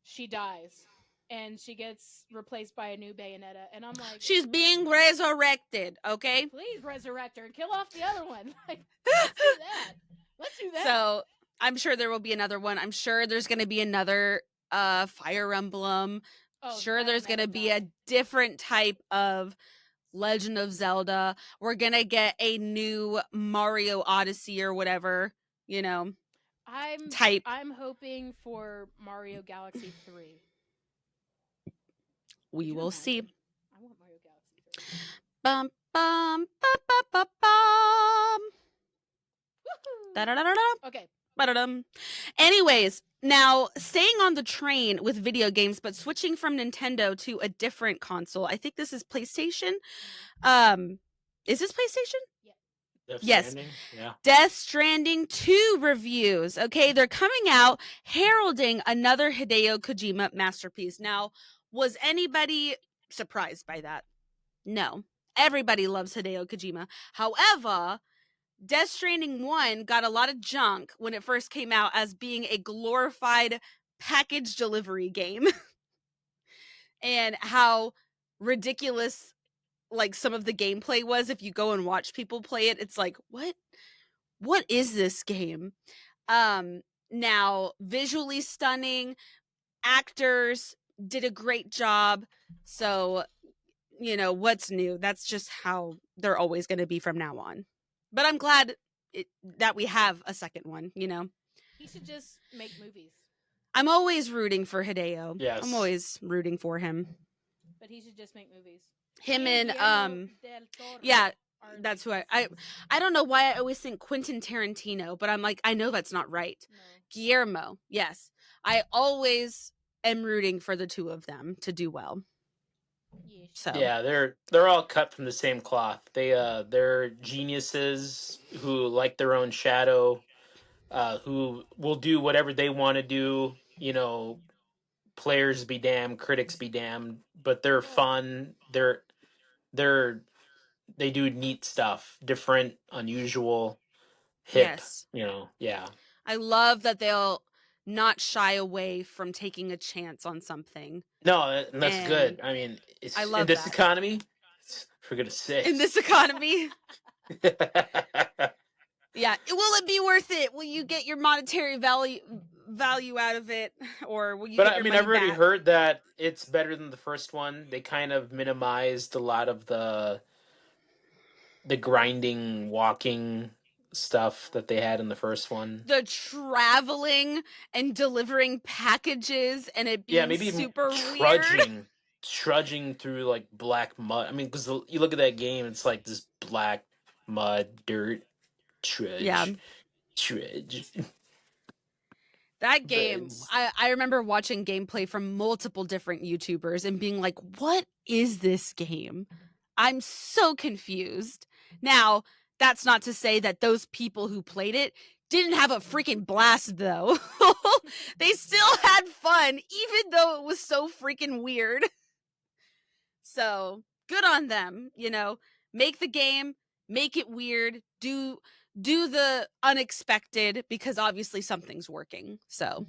S1: She dies, and she gets replaced by a new Bayonetta, and I'm like...
S2: She's being resurrected, okay?
S1: Please resurrect her and kill off the other one. Like, let's do that.
S2: So, I'm sure there will be another one. I'm sure there's going to be another Fire Emblem. sure there's going to be a different type of Legend of Zelda. We're going to get a new Mario Odyssey or whatever, type.
S1: I'm hoping for Mario Galaxy 3.
S2: We will see.
S1: I want Mario Galaxy 3.
S2: Bum, bum, bum, bum, bum, bum. Da-da-da-da-da.
S1: Okay.
S2: Ba-da-dum. Anyways, now staying on the train with video games, but switching from Nintendo to a different console. I think this is PlayStation. Is this PlayStation?
S1: Yeah.
S2: Yes. Yeah. Death Stranding 2 reviews. Okay, they're coming out heralding another Hideo Kojima masterpiece. Now, was anybody surprised by that? No. Everybody loves Hideo Kojima. However, Death Stranding 1 got a lot of junk when it first came out as being a glorified package delivery game. And how ridiculous like some of the gameplay was. If you go and watch people play it, it's like, what is this game? Now visually stunning, actors did a great job. So, what's new? That's just how they're always going to be from now on. But I'm glad that we have a second one,
S1: He should just make movies.
S2: I'm always rooting for Hideo.
S3: Yes.
S2: I'm always rooting for him.
S1: But he should just make movies.
S2: Him and yeah, that's who I don't know why I always think Quentin Tarantino, but I'm like, I know that's not right. No. Guillermo, yes. I always am rooting for the two of them to do well. So
S3: yeah, they're all cut from the same cloth. They're geniuses who like their own shadow, who will do whatever they want to do. Players be damned, critics be damned, but they're fun. They do neat stuff, different, unusual, hip.
S2: Yes.
S3: Yeah.
S2: I love that they'll not shy away from taking a chance on something.
S3: No, that's good. I mean,
S2: I love
S3: in this economy, for goodness sake.
S2: In this economy. Yeah. Will it be worth it? Will you get your monetary value out of it, or will you get your money
S3: I've already
S2: back?
S3: heard that it's better than the first one. They kind of minimized a lot of the grinding, walking stuff that they had in the first one.
S2: The traveling and delivering packages and it being super weird.
S3: Trudging through like black mud. I mean, because you look at that game, it's like this black mud, dirt, trudge.
S2: Yeah.
S3: Trudge.
S2: That game, I remember watching gameplay from multiple different YouTubers and being like, what is this game? I'm so confused. Now, that's not to say that those people who played it didn't have a freaking blast, though. They still had fun, even though it was so freaking weird. So, good on them, Make the game, make it weird, do the unexpected, because obviously something's working. So,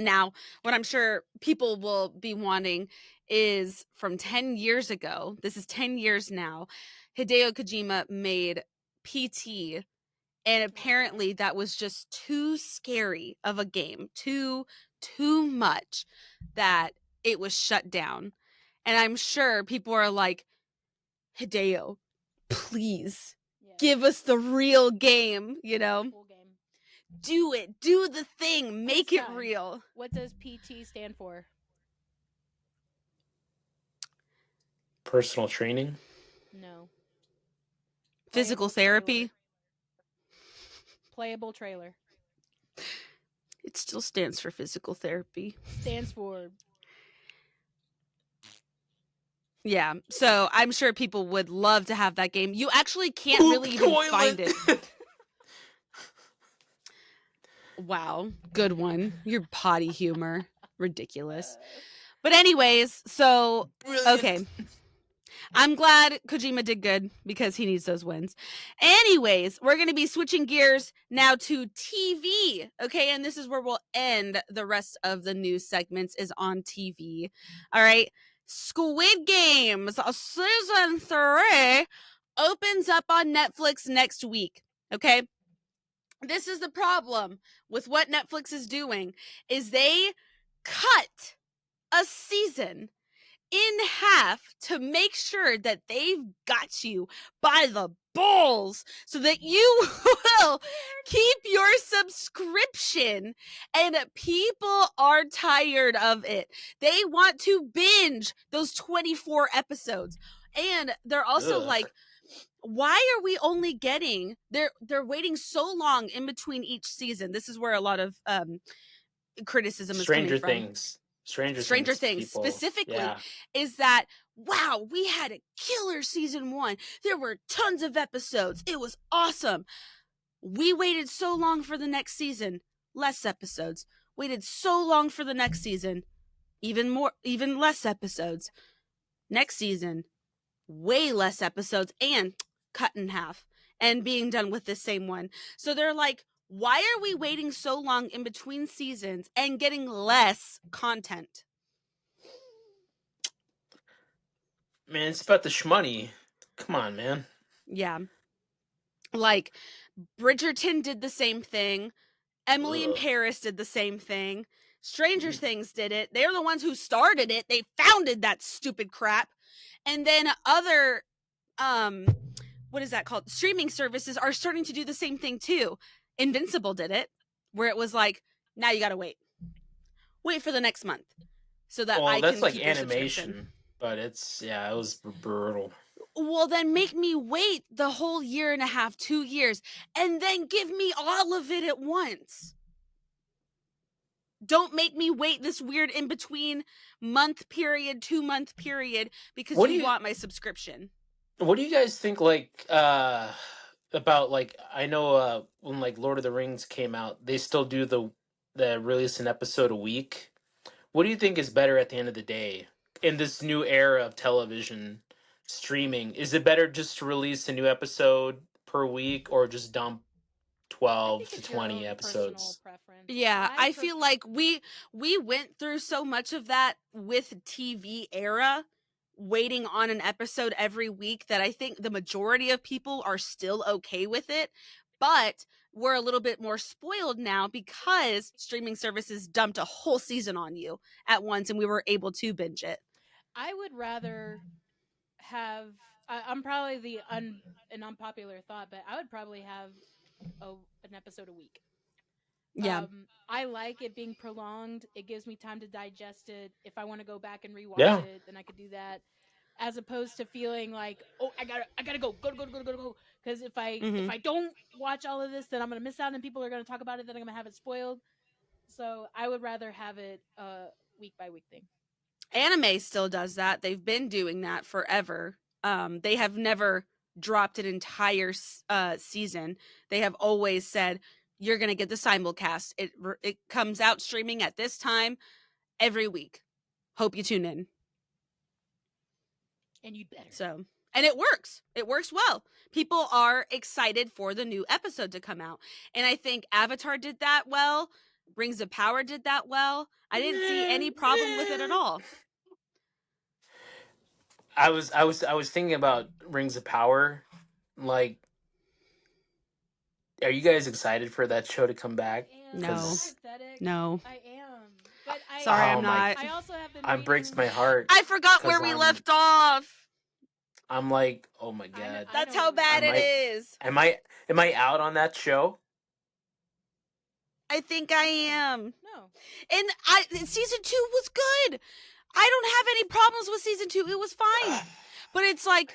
S2: now, what I'm sure people will be wanting is from 10 years ago, this is 10 years now, Hideo Kojima made PT, and apparently that was just too scary of a game, too much, that it was shut down. And I'm sure people are like, Hideo, please give us the real game, Do it. Do the thing. Make it real.
S1: What does PT stand for?
S3: Personal training?
S1: No.
S2: Physical therapy?
S1: Playable trailer.
S2: It still stands for physical therapy.
S1: Stands for...
S2: Yeah, so I'm sure people would love to have that game. You actually can't really even find it. Wow, good one. Your potty humor. Ridiculous. But anyways, so, okay. I'm glad Kojima did good because he needs those wins. Anyways, we're going to be switching gears now to TV. Okay, and this is where we'll end the rest of the news segments is on TV. All right. Squid Games season 3 opens up on Netflix next week. Okay. This is the problem with what Netflix is doing is they cut a season in half to make sure that they've got you by the balls so that you will keep your subscription, and people are tired of it. They want to binge those 24 episodes, and they're also like, why are we only getting they're waiting so long in between each season? This is where a lot of criticism is coming from.
S3: Stranger Things people,
S2: specifically is that, wow, we had a killer season 1. There were tons of episodes. It was awesome. We waited so long for the next season. Less episodes. Waited so long for the next season. Even less episodes. Next season, way less episodes and cut in half and being done with the same one. So they're like, why are we waiting so long in between seasons and getting less content?
S3: Man, it's about the shmoney. Come on, man.
S2: Yeah. Like, Bridgerton did the same thing. Emily in Paris did the same thing. Stranger Things did it. They're the ones who started it. They founded that stupid crap. And then other, what is that called? Streaming services are starting to do the same thing too. Invincible did it, where it was like, now you gotta wait for the next month so that I
S3: that's
S2: can
S3: like
S2: keep
S3: animation, but it was brutal.
S2: Well, then make me wait the whole year and a half, 2 years, and then give me all of it at once. Don't make me wait this weird in between month period, 2-month period, because you want my subscription.
S3: What do you guys think, like, about, like, I know when, like, Lord of the Rings came out, they still do the release an episode a week. What do you think is better at the end of the day in this new era of television streaming? Is it better just to release a new episode per week or just dump 12 to 20 episodes?
S2: Yeah, I feel like we went through so much of that with TV era, waiting on an episode every week, that I think the majority of people are still okay with it. But we're a little bit more spoiled now because streaming services dumped a whole season on you at once and we were able to binge it.
S1: I would rather have, I'm probably an unpopular thought, but I would probably have an episode a week.
S2: Yeah.
S1: I like it being prolonged. It gives me time to digest it. If I want to go back and rewatch it, then I could do that. As opposed to feeling like, oh, I gotta go. Because if I don't watch all of this, then I'm gonna miss out, and people are gonna talk about it. Then I'm gonna have it spoiled. So I would rather have it week by week thing.
S2: Anime still does that. They've been doing that forever. They have never dropped an entire season. They have always said, you're going to get the simulcast. It comes out streaming at this time every week. Hope you tune in.
S1: And you'd better.
S2: So, and it works. It works well. People are excited for the new episode to come out. And I think Avatar did that well. Rings of Power did that well. I didn't see any problem with it at all.
S3: I was thinking about Rings of Power. Like, are you guys excited for that show to come back?
S2: No.
S1: I am. But
S2: sorry, I'm not.
S1: I also have been.
S3: It breaks my heart.
S2: I forgot where we left off.
S3: I'm like, oh my god.
S2: That's how bad it is.
S3: Am I out on that show?
S2: I think I am.
S1: No.
S2: And season 2 was good. I don't have any problems with season 2. It was fine. But it's like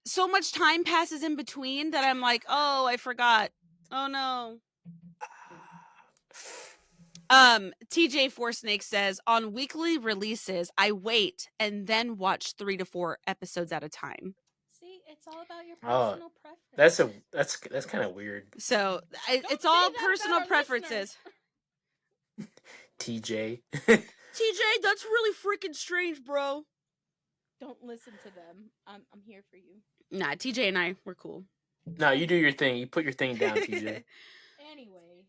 S2: so much time passes in between that I'm like, oh, I forgot. Oh no. TJ Four Snake says, on weekly releases, I wait and then watch 3 to 4 episodes at a time.
S1: See, it's all about your personal preference.
S3: That's kind of weird.
S2: So it's all personal preferences.
S3: TJ.
S2: TJ, that's really freaking strange, bro.
S1: Don't listen to them. I'm here for you.
S2: Nah, TJ and I, we're cool.
S3: No, you do your thing. You put your thing down, TJ.
S1: Anyway,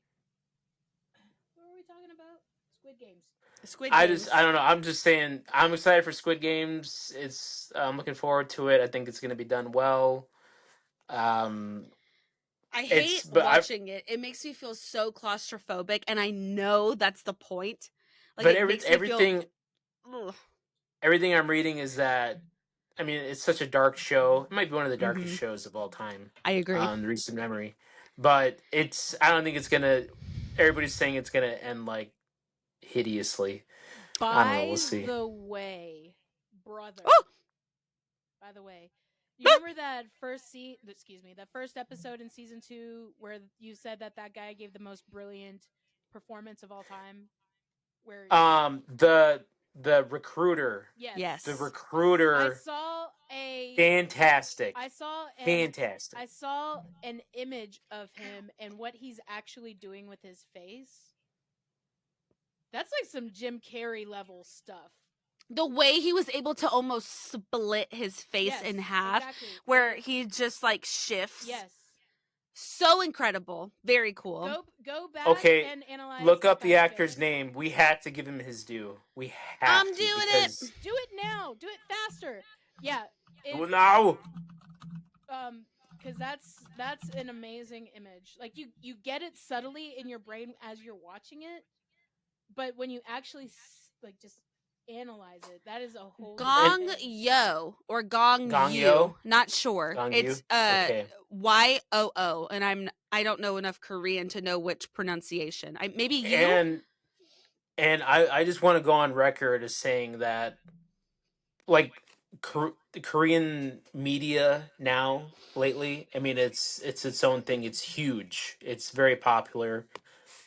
S1: what were we talking about? Squid Games.
S3: I don't know. I'm just saying, I'm excited for Squid Games. I'm looking forward to it. I think it's going to be done well.
S2: I hate watching it. It makes me feel so claustrophobic, and I know that's the point. Like,
S3: but everything, everything I'm reading is that, I mean, it's such a dark show. It might be one of the darkest shows of all time.
S2: I agree.
S3: In recent memory. But I don't think it's going to, everybody's saying it's going to end, like, hideously. I don't know, we'll see.
S1: By the way, brother.
S2: Oh!
S1: By the way, you remember that first episode in season 2 where you said that guy gave the most brilliant performance of all time? Where
S3: the recruiter.
S1: Yes.
S3: The recruiter.
S1: I saw
S3: fantastic.
S1: I saw
S3: fantastic.
S1: I saw an image of him and what he's actually doing with his face. That's like some Jim Carrey level stuff.
S2: The way he was able to almost split his face in half, exactly. Where he just like shifts.
S1: Yes.
S2: So incredible. Very cool.
S1: Go back and analyze.
S3: Look up the actor's name. We have to give him his due. We have to.
S2: I'm doing it.
S1: Do it now. Do it faster. Yeah.
S3: Do it now.
S1: Because that's an amazing image. Like you get it subtly in your brain as you're watching it, but when you actually like just analyze it, that is a whole
S2: Gong Yo or Gong Yu. Not sure.
S3: Gong
S2: it's
S3: okay.
S2: YOO, and I don't know enough Korean to know which pronunciation. Maybe you.
S3: And I just want to go on record as saying that, like, the Korean media now lately, I mean, it's its own thing. It's huge. It's very popular.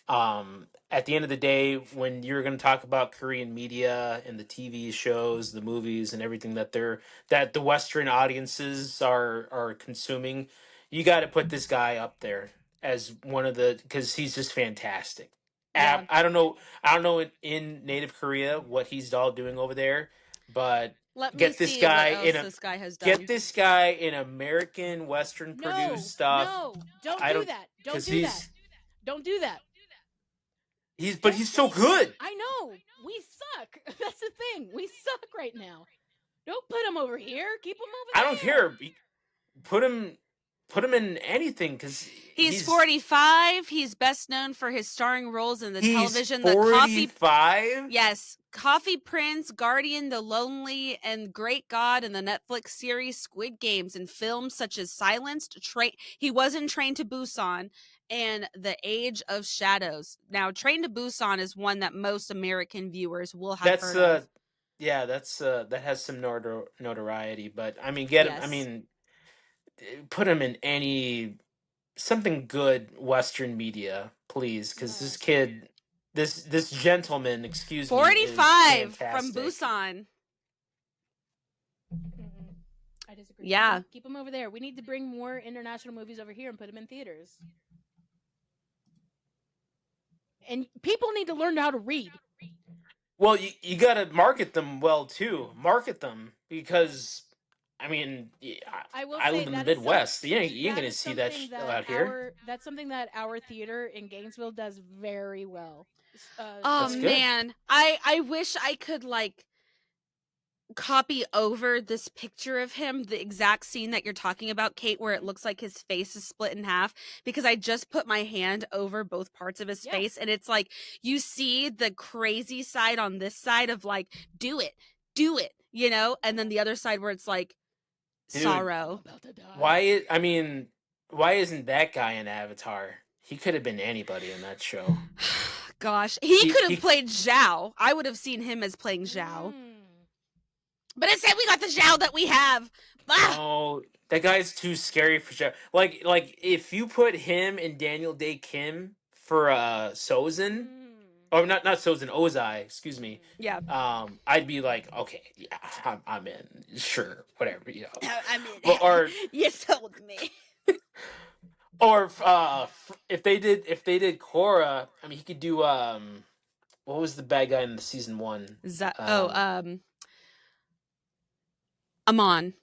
S3: At the end of the day, when you're going to talk about Korean media and the TV shows, the movies, and everything that the Western audiences are consuming, you got to put this guy up there as one of the, because he's just fantastic.
S2: Yeah.
S3: I don't know in native Korea what he's all doing over there, but
S2: get this guy has done.
S3: Get this guy in American Western produced stuff.
S1: No, don't do that. Don't do that. Don't do that.
S3: He's so good.
S1: I know. We suck. That's the thing. We suck right now. Don't put him over here. Keep him over there.
S3: I don't care. Put him in anything, because
S2: he's 45. He's best known for his starring roles in the television.
S3: 45?
S2: Yes. Coffee Prince, Guardian, The Lonely, and Great God, in the Netflix series Squid Games, and films such as Silenced. He was in Train to Busan and The Age of Shadows. Now, Train to Busan is one that most American viewers will have heard of.
S3: Yeah, that has some notoriety, but I mean, him. I mean, put him in something good Western media, please, because this kid, this gentleman,
S2: 45 from Busan.
S1: I disagree.
S2: Yeah,
S1: keep him over there. We need to bring more international movies over here and put them in theaters. And people need to learn how to read.
S3: Well, you got to market them well too. Market them, because I mean, I live in the Midwest. You ain't going to see that out here.
S1: That's something that our theater in Gainesville does very well.
S2: Oh man, I wish I could like copy over this picture of him, the exact scene that you're talking about, Kate, where it looks like his face is split in half, because I just put my hand over both parts of his face, and it's like you see the crazy side on this side of like, do it, you know, and then the other side where it's like,
S3: dude,
S2: sorrow.
S3: Why isn't that guy in Avatar? He could have been anybody in that show.
S2: Gosh, he could have played Zhao. I would have seen him as playing Zhao. But instead, we got the Zhao that we have.
S3: Oh, that guy's too scary for Zhao. Like if you put him and Daniel Day Kim for Sozin, or not Sozin, Ozai, excuse me.
S2: Yeah.
S3: I'd be like, okay, yeah, I'm in. Sure, whatever, you know.
S2: I'm in. Or you sold me.
S3: Or if they did Korra, I mean, he could do what was the bad guy in the season 1? Amon.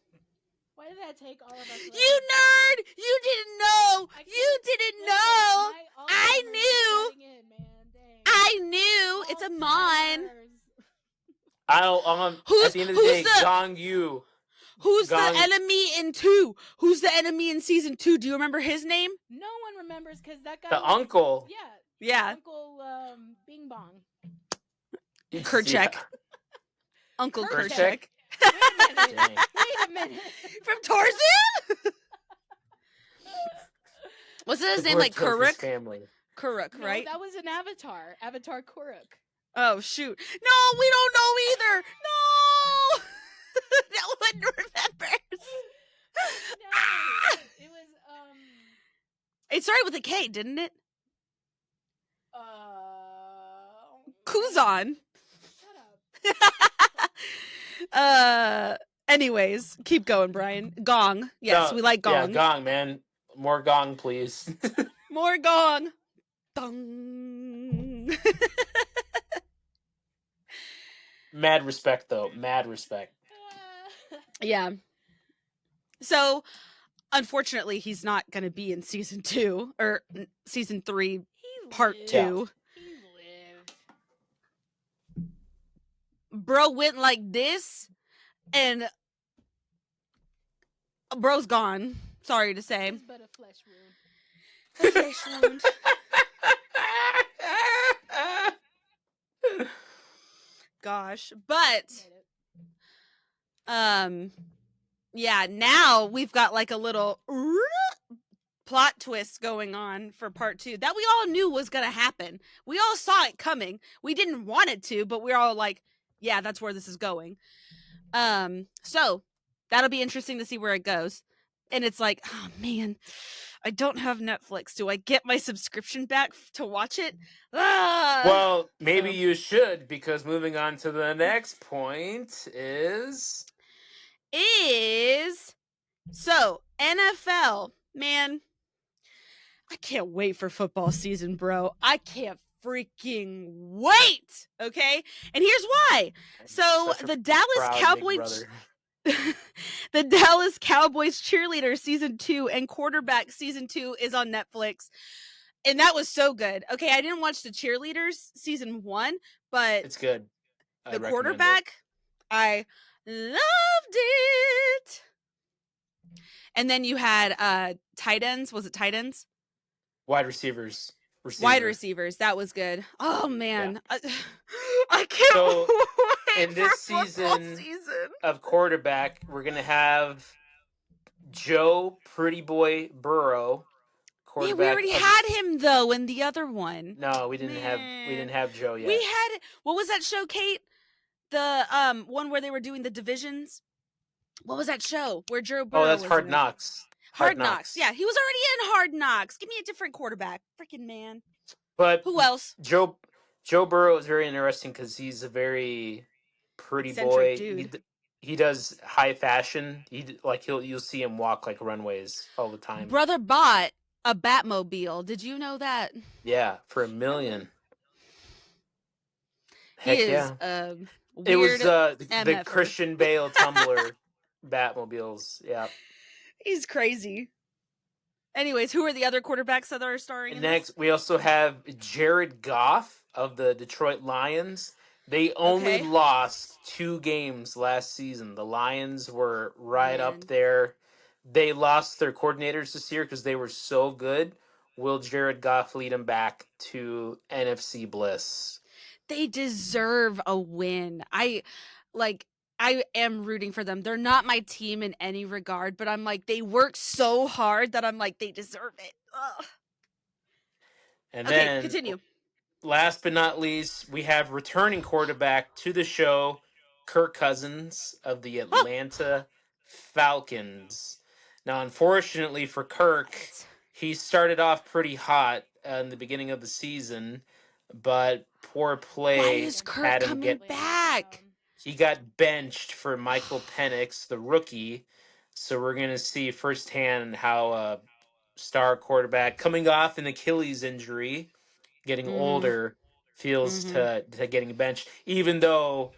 S1: Why did that take all of us?
S2: You nerd! You didn't know! You didn't know! I knew! I knew! It's Amon!
S3: At the end of the day, Gong Yu.
S2: Who's the enemy in 2? Who's the enemy in season 2? Do you remember his name?
S1: No one remembers, because that guy.
S3: The uncle.
S1: Yeah. Uncle Bing Bong.
S2: Kerchak. Uncle
S1: Kerchak.
S2: Kerchak.
S1: Wait a minute.
S2: From Tarzan? Wasn't his name like Kuruk?
S3: Family.
S2: Kuruk, right?
S1: No, that was an Avatar. Avatar Kuruk.
S2: Oh, shoot. No, we don't know either. No! No one remembers.
S1: No. It was,
S2: It started with a K, didn't it? Kuzan.
S1: Shut up.
S2: Anyways, keep going, Brian. Gong. Yes, we like Gong.
S3: Yeah, Gong, man. More Gong, please.
S2: More Gong. Dong.
S3: Mad respect, though. Mad respect.
S2: Yeah. So, unfortunately, he's not going to be in season 2 or season 3, part 2.
S1: He lived.
S2: Bro went like this, and bro's gone. Sorry to say.
S1: It's but a flesh wound.
S2: A flesh wound. Gosh, but yeah, now we've got like a little plot twist going on for part 2 that we all knew was gonna happen. We all saw it coming. We didn't want it to, but we're all like, yeah, that's where this is going. So that'll be interesting to see where it goes. And it's like, oh man, I don't have Netflix. Do I get my subscription back to watch it?
S3: Well, maybe you should, because moving on to the next point is
S2: so NFL, man. I can't wait for football season, bro. I can't freaking wait. Okay, and here's why. So the Dallas Cowboys. The Dallas Cowboys cheerleader season 2 and quarterback season 2 is on Netflix. And that was so good. Okay, I didn't watch the cheerleaders season 1, but
S3: it's good.
S2: The quarterback, I loved it. And then you had tight ends. Was it tight ends?
S3: Wide receivers.
S2: Wide receivers. That was good. Oh man, yeah. I can't wait
S3: in this season of quarterback, we're gonna have Joe Pretty Boy Burrow.
S2: Yeah, we already had him though in the other one.
S3: No, we didn't have Joe yet.
S2: We had, what was that show, Kate? The one where they were doing the divisions. What was that show where Joe Burrow?
S3: Oh, that's Hard Knocks.
S2: Hard Knocks. Yeah, he was already in Hard Knocks. Give me a different quarterback, freaking man.
S3: But
S2: who else?
S3: Joe Burrow is very interesting because he's a very pretty boy.
S2: Dude.
S3: He does high fashion. You'll see him walk like runways all the time.
S2: Brother bought a Batmobile. Did you know that?
S3: Yeah, for $1 million.
S2: Heck
S3: yeah.
S2: It was
S3: the Christian Bale Tumblr Batmobiles. Yeah.
S2: He's crazy. Anyways, who are the other quarterbacks that are starring in
S3: Next,
S2: this?
S3: we also have Jared Goff of the Detroit Lions. They only lost 2 games last season. The Lions were right up there. They lost their coordinators this year because they were so good. Will Jared Goff lead them back to NFC bliss?
S2: They deserve a win. I am rooting for them. They're not my team in any regard, but I'm like, they work so hard that I'm like, they deserve it. Ugh.
S3: And then,
S2: continue.
S3: Last but not least, we have returning quarterback to the show, Kirk Cousins of the Atlanta Falcons. Now, unfortunately for Kirk, he started off pretty hot in the beginning of the season, but poor play.
S2: Why is Kirk coming back?
S3: He got benched for Michael Penix, the rookie. So we're going to see firsthand how a star quarterback coming off an Achilles injury, getting older, feels to getting benched. Even though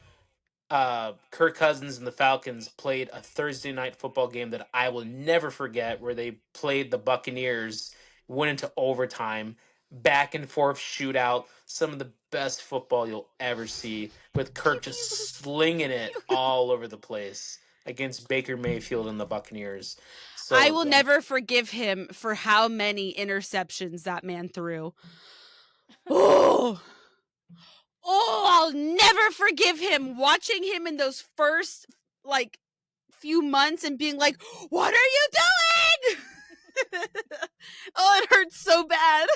S3: Kirk Cousins and the Falcons played a Thursday night football game that I will never forget, where they played the Buccaneers, went into overtime, back and forth shootout, some of the best football you'll ever see, with Kirk just slinging it all over the place against Baker Mayfield and the Buccaneers. So
S2: I will never forgive him for how many interceptions that man threw. Oh, Oh, I'll never forgive him watching him in those first few months and being like, "What are you doing?" Oh, it hurts so bad.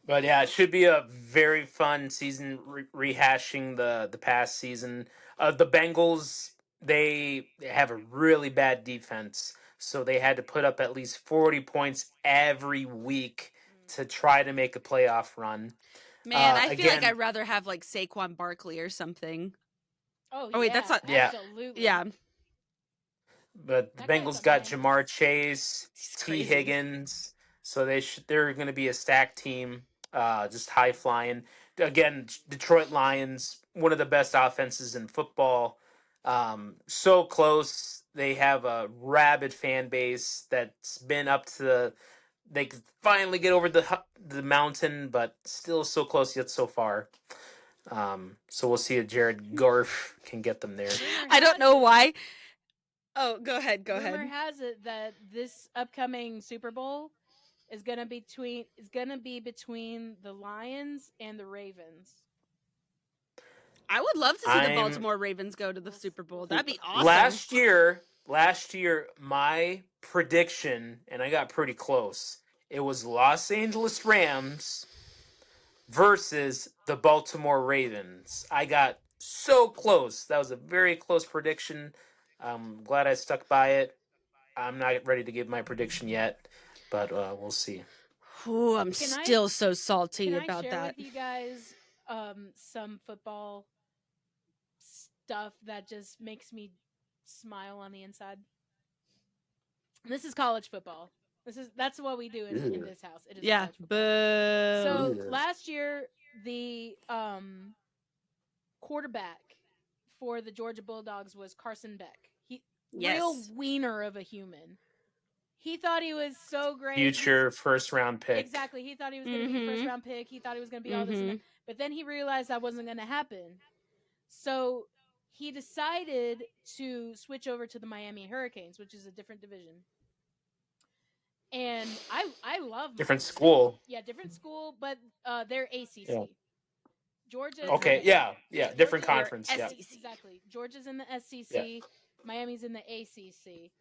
S3: But yeah, it should be a very fun season rehashing the past season. The Bengals, they have a really bad defense, so they had to put up at least 40 points every week to try to make a playoff run.
S2: Man, I feel like I'd rather have Saquon Barkley or something.
S1: Oh,
S2: wait, that's not.
S3: Yeah,
S1: absolutely.
S2: Yeah.
S3: But the Bengals got Jamar Chase, T. Higgins, so they're going to be a stacked team, just high flying. Again, Detroit Lions, one of the best offenses in football. So close. They have a rabid fan base that's been up to they could finally get over the mountain, but still so close yet so far. So we'll see if Jared Goff can get them there.
S2: I don't know why. Oh, go ahead.
S1: Rumor has it that this upcoming Super Bowl is gonna be between the Lions and the Ravens.
S2: I would love to see the Baltimore Ravens go to the Super Bowl. That'd be awesome.
S3: Last year, my prediction, and I got pretty close, it was Los Angeles Rams versus the Baltimore Ravens. I got so close. That was a very close prediction. I'm glad I stuck by it. I'm not ready to give my prediction yet, but we'll see.
S2: Ooh, I'm still so salty about that.
S1: Can I share with you guys some football stuff that just makes me smile on the inside? This is college football. That's what we do in this house. It is college football. So last year, the quarterback for the Georgia Bulldogs was Carson Beck. Real wiener of a human. He thought he was so great.
S3: Future first-round pick.
S1: Exactly. He thought he was going to be a first-round pick. He thought he was going to be all this and that. But then he realized that wasn't going to happen. So he decided to switch over to the Miami Hurricanes, which is a different division. And I love
S3: different school.
S1: Yeah, different school, but they're ACC.
S3: Yeah.
S1: Georgia.
S3: Okay, different conference. Yeah,
S1: exactly. Georgia's in the SEC. Miami's in the ACC.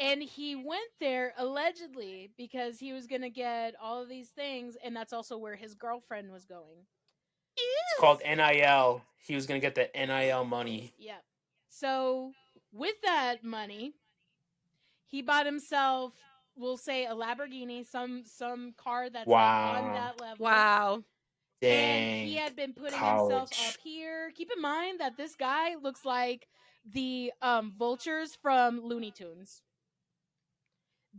S1: And he went there allegedly because he was going to get all of these things, and that's also where his girlfriend was going.
S3: It's called NIL. He was going to get the NIL money.
S1: Yeah. So with that money, he bought himself, we'll say, a Lamborghini, some car that's on that level.
S2: Wow.
S3: Dang,
S1: and he had been putting himself up here. Keep in mind that this guy looks like the vultures from Looney Tunes.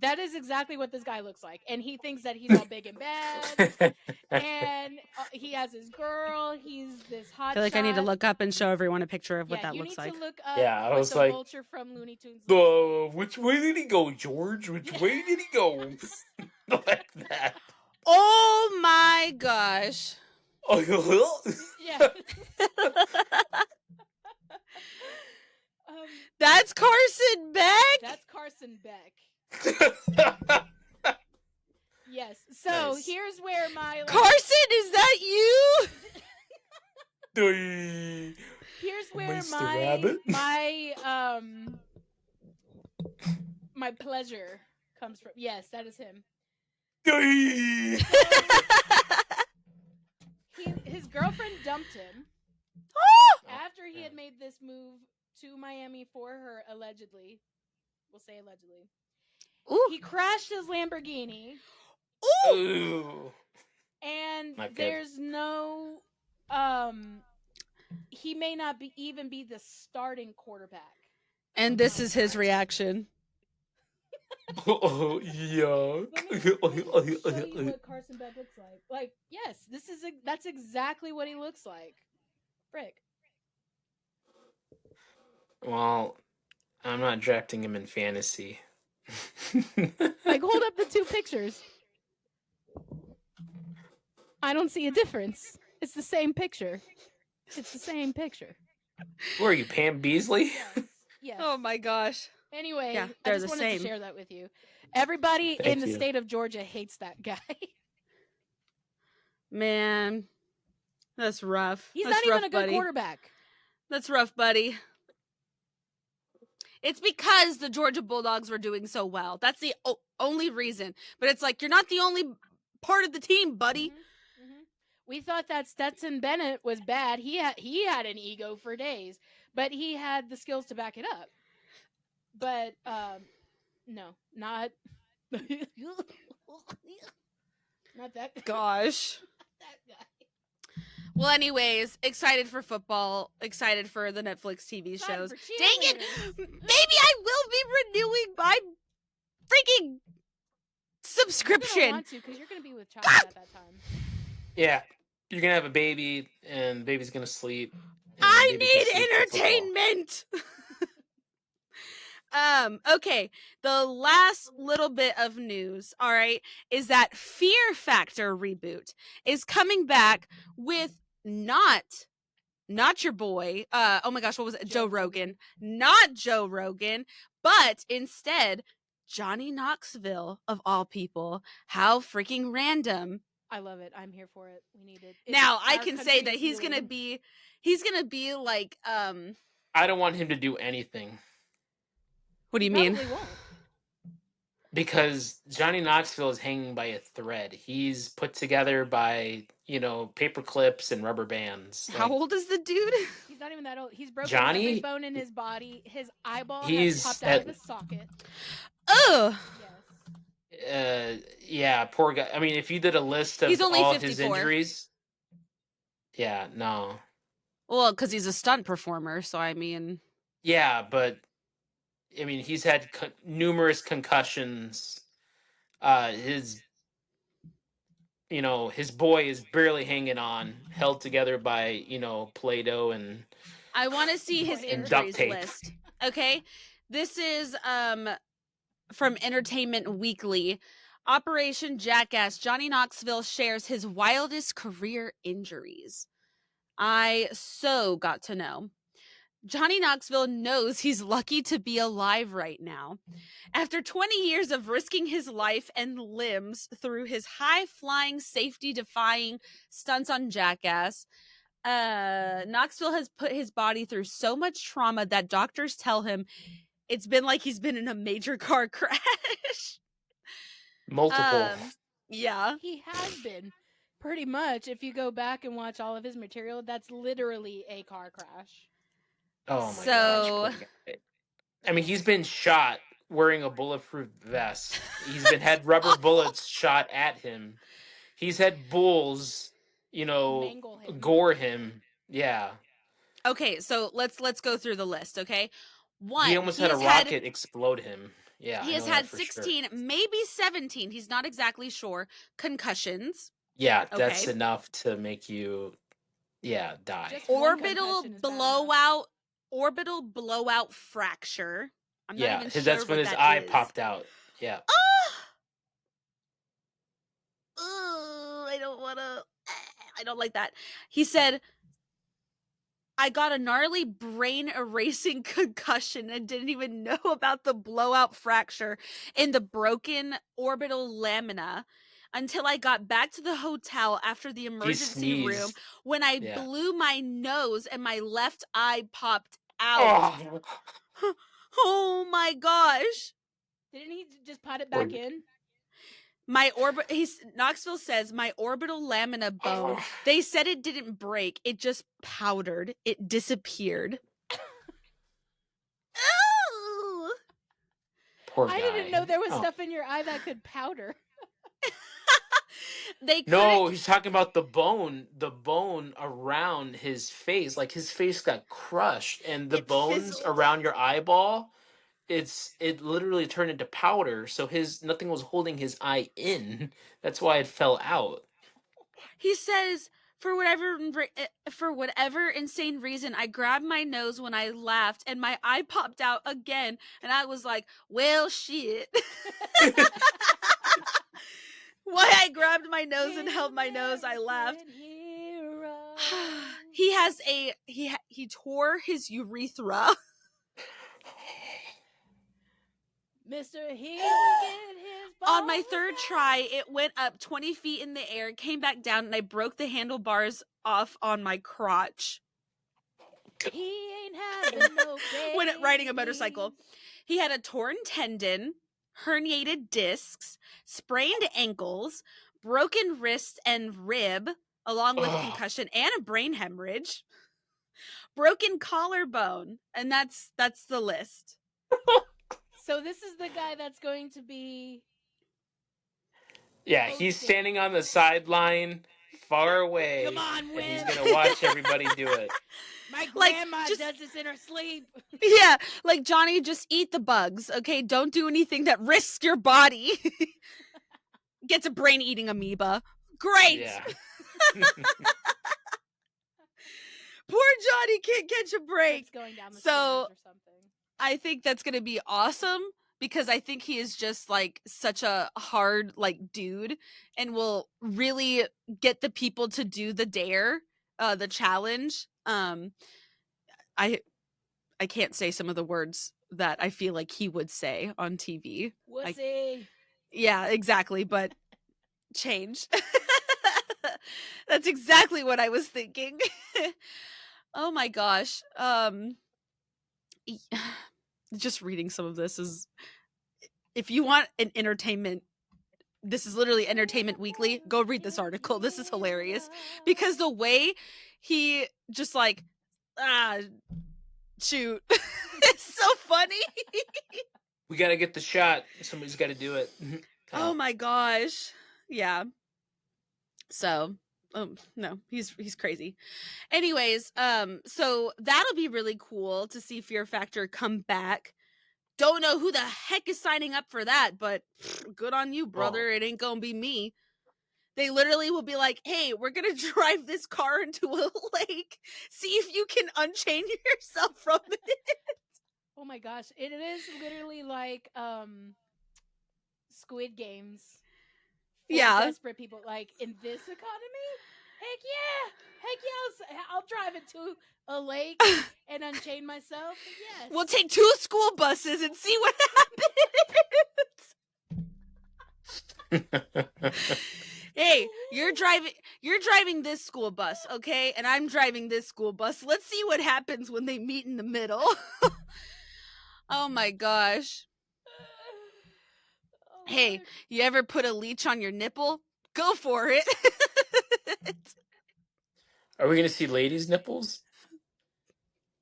S1: That is exactly what this guy looks like. And he thinks that he's all big and bad. And he has his girl. He's this hot
S2: I feel like I need to look up and show everyone a picture of what that looks like.
S1: You need to look up
S3: I was
S1: the
S3: like,
S1: vulture from Looney Tunes.
S3: Which way did he go, George? Which way did he go? Like that.
S2: Oh my gosh.
S1: Yeah.
S2: That's Carson Beck?
S1: That's Carson Beck. Yes. So here's where my
S2: Carson, is that you?
S1: Here's where my pleasure comes from. Yes, that is him. His girlfriend dumped him after he had made this move to Miami for her, allegedly. We'll say allegedly. Ooh. He crashed his Lamborghini.
S3: Ooh.
S1: And there's no he may not even be the starting quarterback.
S2: And this is his reaction.
S3: Oh, yuck.
S1: Let me show you what Carson Beck looks like. Like, yes, that's exactly what he looks like. Frick.
S3: Well, I'm not drafting him in fantasy.
S1: Like, hold up the two pictures. I don't see a difference. It's the same picture. It's the same picture.
S3: Who are you, Pam Beasley?
S1: Yes.
S2: Oh my gosh.
S1: Anyway, I just wanted to share that with you. Everybody in the state of Georgia hates that guy.
S2: Man, that's rough.
S1: He's
S2: that's
S1: not
S2: rough,
S1: even a
S2: buddy.
S1: good quarterback.
S2: That's rough, buddy. It's because the Georgia Bulldogs were doing so well. That's the only reason. But it's like, you're not the only part of the team, buddy.
S1: Mm-hmm. Mm-hmm. We thought that Stetson Bennett was bad. He had an ego for days, but he had the skills to back it up. But no, not not that.
S2: Gosh.
S1: That guy.
S2: Well, anyways, excited for football. Excited for the Netflix TV shows. Dang it! Maybe I will be renewing my freaking subscription.
S1: You're want to, because you're gonna be with child at that time.
S3: Yeah, you're gonna have a baby, and the baby's gonna sleep.
S2: I need entertainment. Okay, the last little bit of news, all right, is that Fear Factor reboot is coming back with not your boy, oh my gosh, what was it? Joe Rogan. Not Joe Rogan, but instead Johnny Knoxville, of all people. How freaking random.
S1: I love it. I'm here for it. We need it.
S2: Now I can say that he's gonna be like
S3: I don't want him to do anything.
S2: What do you mean?
S1: Won't.
S3: Because Johnny Knoxville is hanging by a thread. He's put together by, paper clips and rubber bands.
S2: How old is the dude?
S1: He's not even that old. He's broken
S3: Johnny?
S1: every bone in his body. His eyeball has popped out of his socket.
S2: Ugh.
S1: Yes.
S3: Yeah, poor guy. I mean, if you did a list of all of his injuries. Yeah, no.
S2: Well, because he's a stunt performer, so I mean.
S3: Yeah, but I mean, he's had numerous concussions. His boy is barely hanging on, held together by, Play-Doh and
S2: I want to see his injuries list. Okay? This is from Entertainment Weekly. Operation Jackass. Johnny Knoxville shares his wildest career injuries. I so got to know. Johnny Knoxville knows he's lucky to be alive right now. After 20 years of risking his life and limbs through his high-flying, safety-defying stunts on Jackass, Knoxville has put his body through so much trauma that doctors tell him it's been like he's been in a major car crash.
S3: Multiple.
S2: Yeah.
S1: He has been. Pretty much. If you go back and watch all of his material, that's literally a car crash.
S3: Oh my gosh. I mean, he's been shot wearing a bulletproof vest. He's had rubber bullets shot at him. He's had bulls, gore him. Yeah.
S2: Okay, so let's go through the list, okay? One,
S3: he almost had a rocket explode him. Yeah.
S2: He has had 16, maybe 17, he's not exactly sure, concussions.
S3: Yeah, that's enough to make you die.
S2: Orbital blowout fracture. I'm not even sure
S3: that's when his eye popped out. Yeah.
S2: I don't like that. He said, I got a gnarly brain erasing concussion and didn't even know about the blowout fracture in the broken orbital lamina until I got back to the hotel after the emergency room when I blew my nose and my left eye popped out. Oh my gosh.
S1: Didn't he just pot it back in?
S2: Knoxville says my orbital lamina bone. They said it didn't break. It just powdered. It disappeared.
S1: Oh. Poor guy. I didn't know there was stuff in your eye that could powder.
S3: He's talking about the bone around his face. Like his face got crushed, and the bones around your eyeball. It literally turned into powder, so nothing was holding his eye in. That's why it fell out.
S2: He says, for whatever insane reason, I grabbed my nose when I laughed, and my eye popped out again, and I was like, well, shit. Why I grabbed my nose and held my nose, I laughed. He tore his urethra.
S1: Mr. He will get his balls
S2: On my third try, it went up 20 feet in the air, came back down, and I broke the handlebars off on my crotch.
S1: He ain't having no baby.
S2: When riding a motorcycle. He had a torn tendon, herniated discs, sprained ankles, broken wrist and rib, along with concussion and a brain hemorrhage, broken collarbone, and that's the list.
S1: So this is the guy that's going to be...
S3: Yeah, he's standing on the sideline far away.
S1: Come on, Win.
S3: And he's going to watch everybody do it.
S1: My grandma does this in her sleep.
S2: Yeah, like, Johnny, just eat the bugs, okay? Don't do anything that risks your body. Gets a brain-eating amoeba. Great!
S3: Yeah.
S2: Poor Johnny can't catch a break.
S1: It's going down the
S2: so,
S1: or something.
S2: I think that's going to be awesome, because I think he is just, like, such a hard, like, dude, and will really get the people to do the dare, the challenge. I can't say some of the words that I feel like he would say on TV.
S1: Wussy.
S2: Yeah, exactly, but change. That's exactly what I was thinking. Oh my gosh. Just reading some of this is, if you want an entertainment, this is literally Entertainment Weekly, go read this article. This is hilarious, because the way he just like, shoot. It's so funny.
S3: We got to get the shot. Somebody's got to do it.
S2: Oh my gosh. Yeah. So, no, he's crazy. Anyways, so that'll be really cool to see Fear Factor come back. Don't know who the heck is signing up for that, but good on you, brother. It ain't gonna be me. They literally will be like, hey, we're gonna drive this car into a lake. See if you can unchain yourself from it.
S1: Oh my gosh. It is literally like Squid Games.
S2: Yeah.
S1: Desperate people. Like, in this economy? Heck yeah. I'll drive it to a lake and unchain myself. Yes.
S2: We'll take 2 school buses and see what happens. Hey, you're driving this school bus, okay? And I'm driving this school bus. Let's see what happens when they meet in the middle. Oh my gosh. Hey, you ever put a leech on your nipple? Go for it.
S3: Are we going to see ladies' nipples?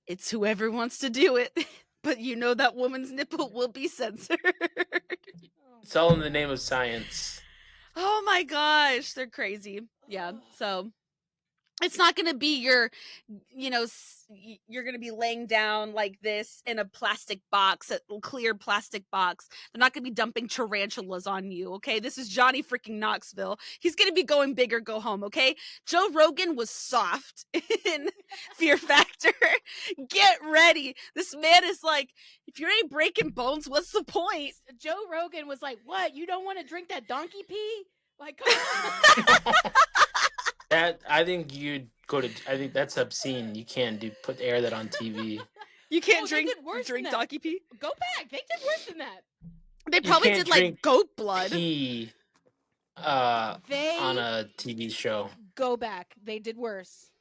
S2: It's whoever wants to do it. But you know that woman's nipple will be censored.
S3: It's all in the name of science.
S2: Oh my gosh, they're crazy. Yeah, so it's not going to be your, you're going to be laying down like this in a plastic box, a clear plastic box. They're not going to be dumping tarantulas on you, okay? This is Johnny freaking Knoxville. He's going to be going big or go home, okay? Joe Rogan was soft in Fear Factor. Get ready. This man is like, if you ain't breaking bones, what's the point?
S1: Joe Rogan was like, what? You don't want to drink that donkey pee? Like, come on.
S3: I think that's obscene. You can't air that on TV.
S2: You can't drink donkey pee?
S1: Go back. They did worse than that.
S2: They probably did like goat blood.
S3: Pee, on a TV show.
S1: Go back. They did worse.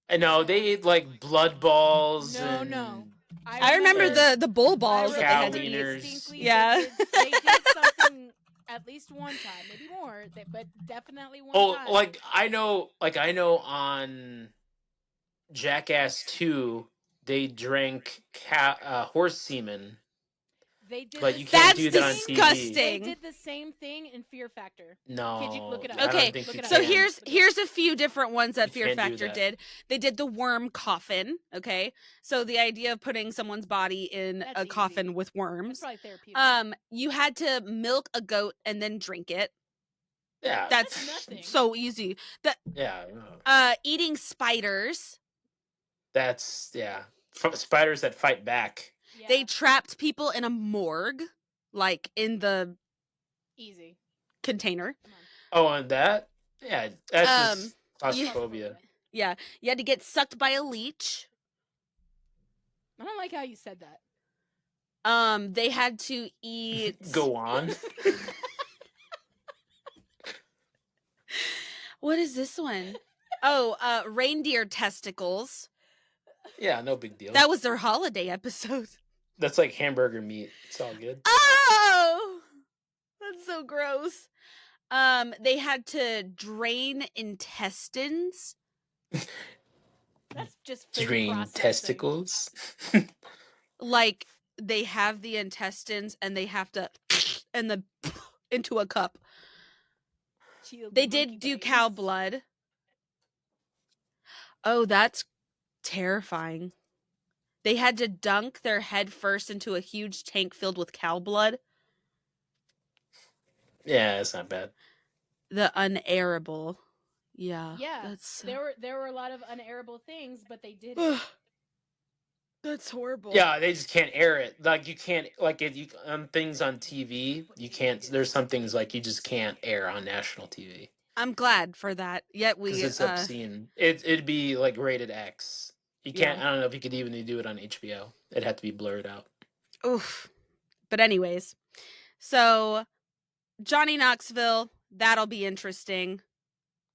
S3: I know they ate like blood balls.
S1: No.
S2: I remember the bull balls that they had to eat. Yeah.
S1: They did something at least one time, maybe more, but definitely one time.
S3: Oh, I know on Jackass 2, they drank horse semen.
S1: They did,
S3: but you can't do that on
S2: TV. Disgusting.
S1: They did the same thing in Fear Factor.
S3: No.
S1: Could you look it up?
S2: Okay, so here's a few different ones that Fear Factor did. They did the worm coffin, okay? So the idea of putting someone's body in a coffin with worms.
S1: That's probably therapeutic.
S2: You had to milk a goat and then drink it.
S3: Yeah.
S2: That's so easy. Eating spiders.
S3: That's, spiders that fight back.
S2: Yeah. They trapped people in a morgue, like in the container.
S3: Oh, and that? Yeah, that's just claustrophobia.
S2: Yeah, you had to get sucked by a leech.
S1: I don't like how you said that.
S2: They had to eat.
S3: Go on.
S2: What is this one? Oh, reindeer testicles.
S3: Yeah, no big deal.
S2: That was their holiday episode.
S3: That's like hamburger meat. It's all good.
S2: Oh, that's so gross. They had to drain intestines.
S1: That's just food
S3: Drain
S1: processing.
S3: testicles.
S2: Like they have the intestines and they have to into a cup. They did do cow blood. Oh, that's terrifying. They had to dunk their head first into a huge tank filled with cow blood.
S3: Yeah, it's not bad.
S2: The unairable. Yeah.
S1: That's there were a lot of unairable things, but they did it.
S2: That's horrible.
S3: Yeah, they just can't air it. Like you can't things on TV. You can't. There's some things like you just can't air on national TV.
S2: I'm glad for that. Yet
S3: because it's obscene. It'd be like rated X. You can't. I don't know if you could even do it on HBO. It'd have to be blurred out.
S2: Oof. But anyways, so Johnny Knoxville. That'll be interesting.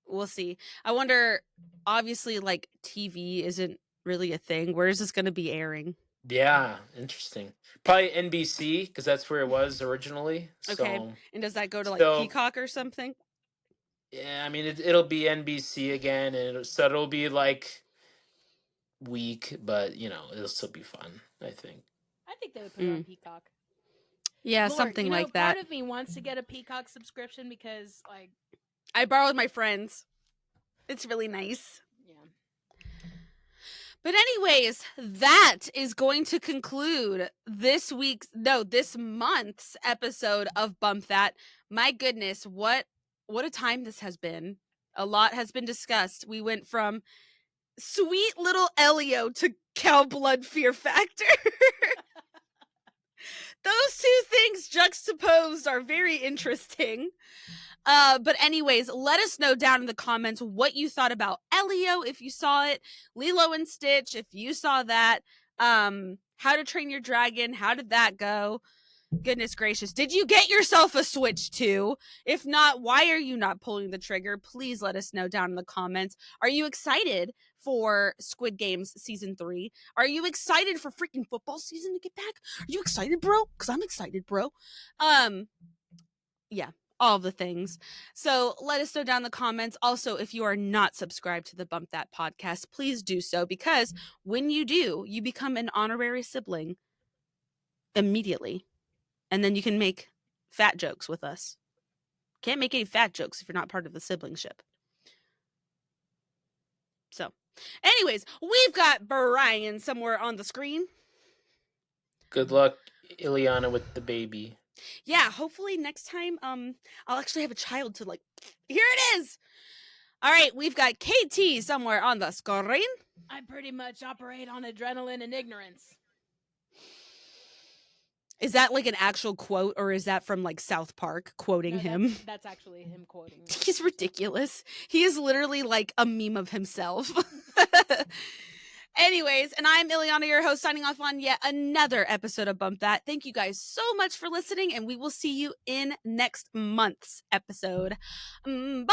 S2: We'll see. I wonder. Obviously, like TV isn't really a thing. Where is this going to be airing?
S3: Yeah, interesting. Probably NBC because that's where it was originally.
S2: Okay.
S3: So,
S2: and does that go to like Peacock or something?
S3: Yeah, I mean it'll be NBC again, and it'll be like weak, but it'll still be fun. I think
S1: they would put it on Peacock.
S2: Yeah, Lord, something like that.
S1: Part of me wants to get a Peacock subscription because, like,
S2: I borrowed my friend's. It's really nice.
S1: Yeah.
S2: But anyways, that is going to conclude this month's episode of Bump That. My goodness, what a time this has been. A lot has been discussed. We went from sweet little Elio to cow blood fear factor. Those two things juxtaposed are very interesting. But anyways, let us know down in the comments what you thought about Elio if you saw it, Lilo and Stitch if you saw that, How to Train Your Dragon, how did that go? Goodness gracious, did you get yourself a Switch too? If not, why are you not pulling the trigger? Please let us know down in the comments. Are you excited for Squid Games Season 3? Are you excited for freaking football season to get back? Are you excited, bro? Because I'm excited, bro. Yeah. All the things. So let us know down in the comments. Also, if you are not subscribed to the Bump That podcast, please do so, because when you do, you become an honorary sibling immediately. And then you can make fat jokes with us. Can't make any fat jokes if you're not part of the siblingship. So, anyways, we've got Brian somewhere on the screen.
S3: Good luck, Ileana, with the baby.
S2: Yeah, hopefully next time I'll actually have a child to, like, here it is. All right, we've got KT somewhere on the screen.
S1: I pretty much operate on adrenaline and ignorance.
S2: Is that like an actual quote, or is that from like South Park quoting him?
S1: That's actually him quoting me.
S2: He's ridiculous. He is literally like a meme of himself. Anyways, and I'm Ileana, your host, signing off on yet another episode of Bump That. Thank you guys so much for listening, and we will see you in next month's episode. Bye-bye!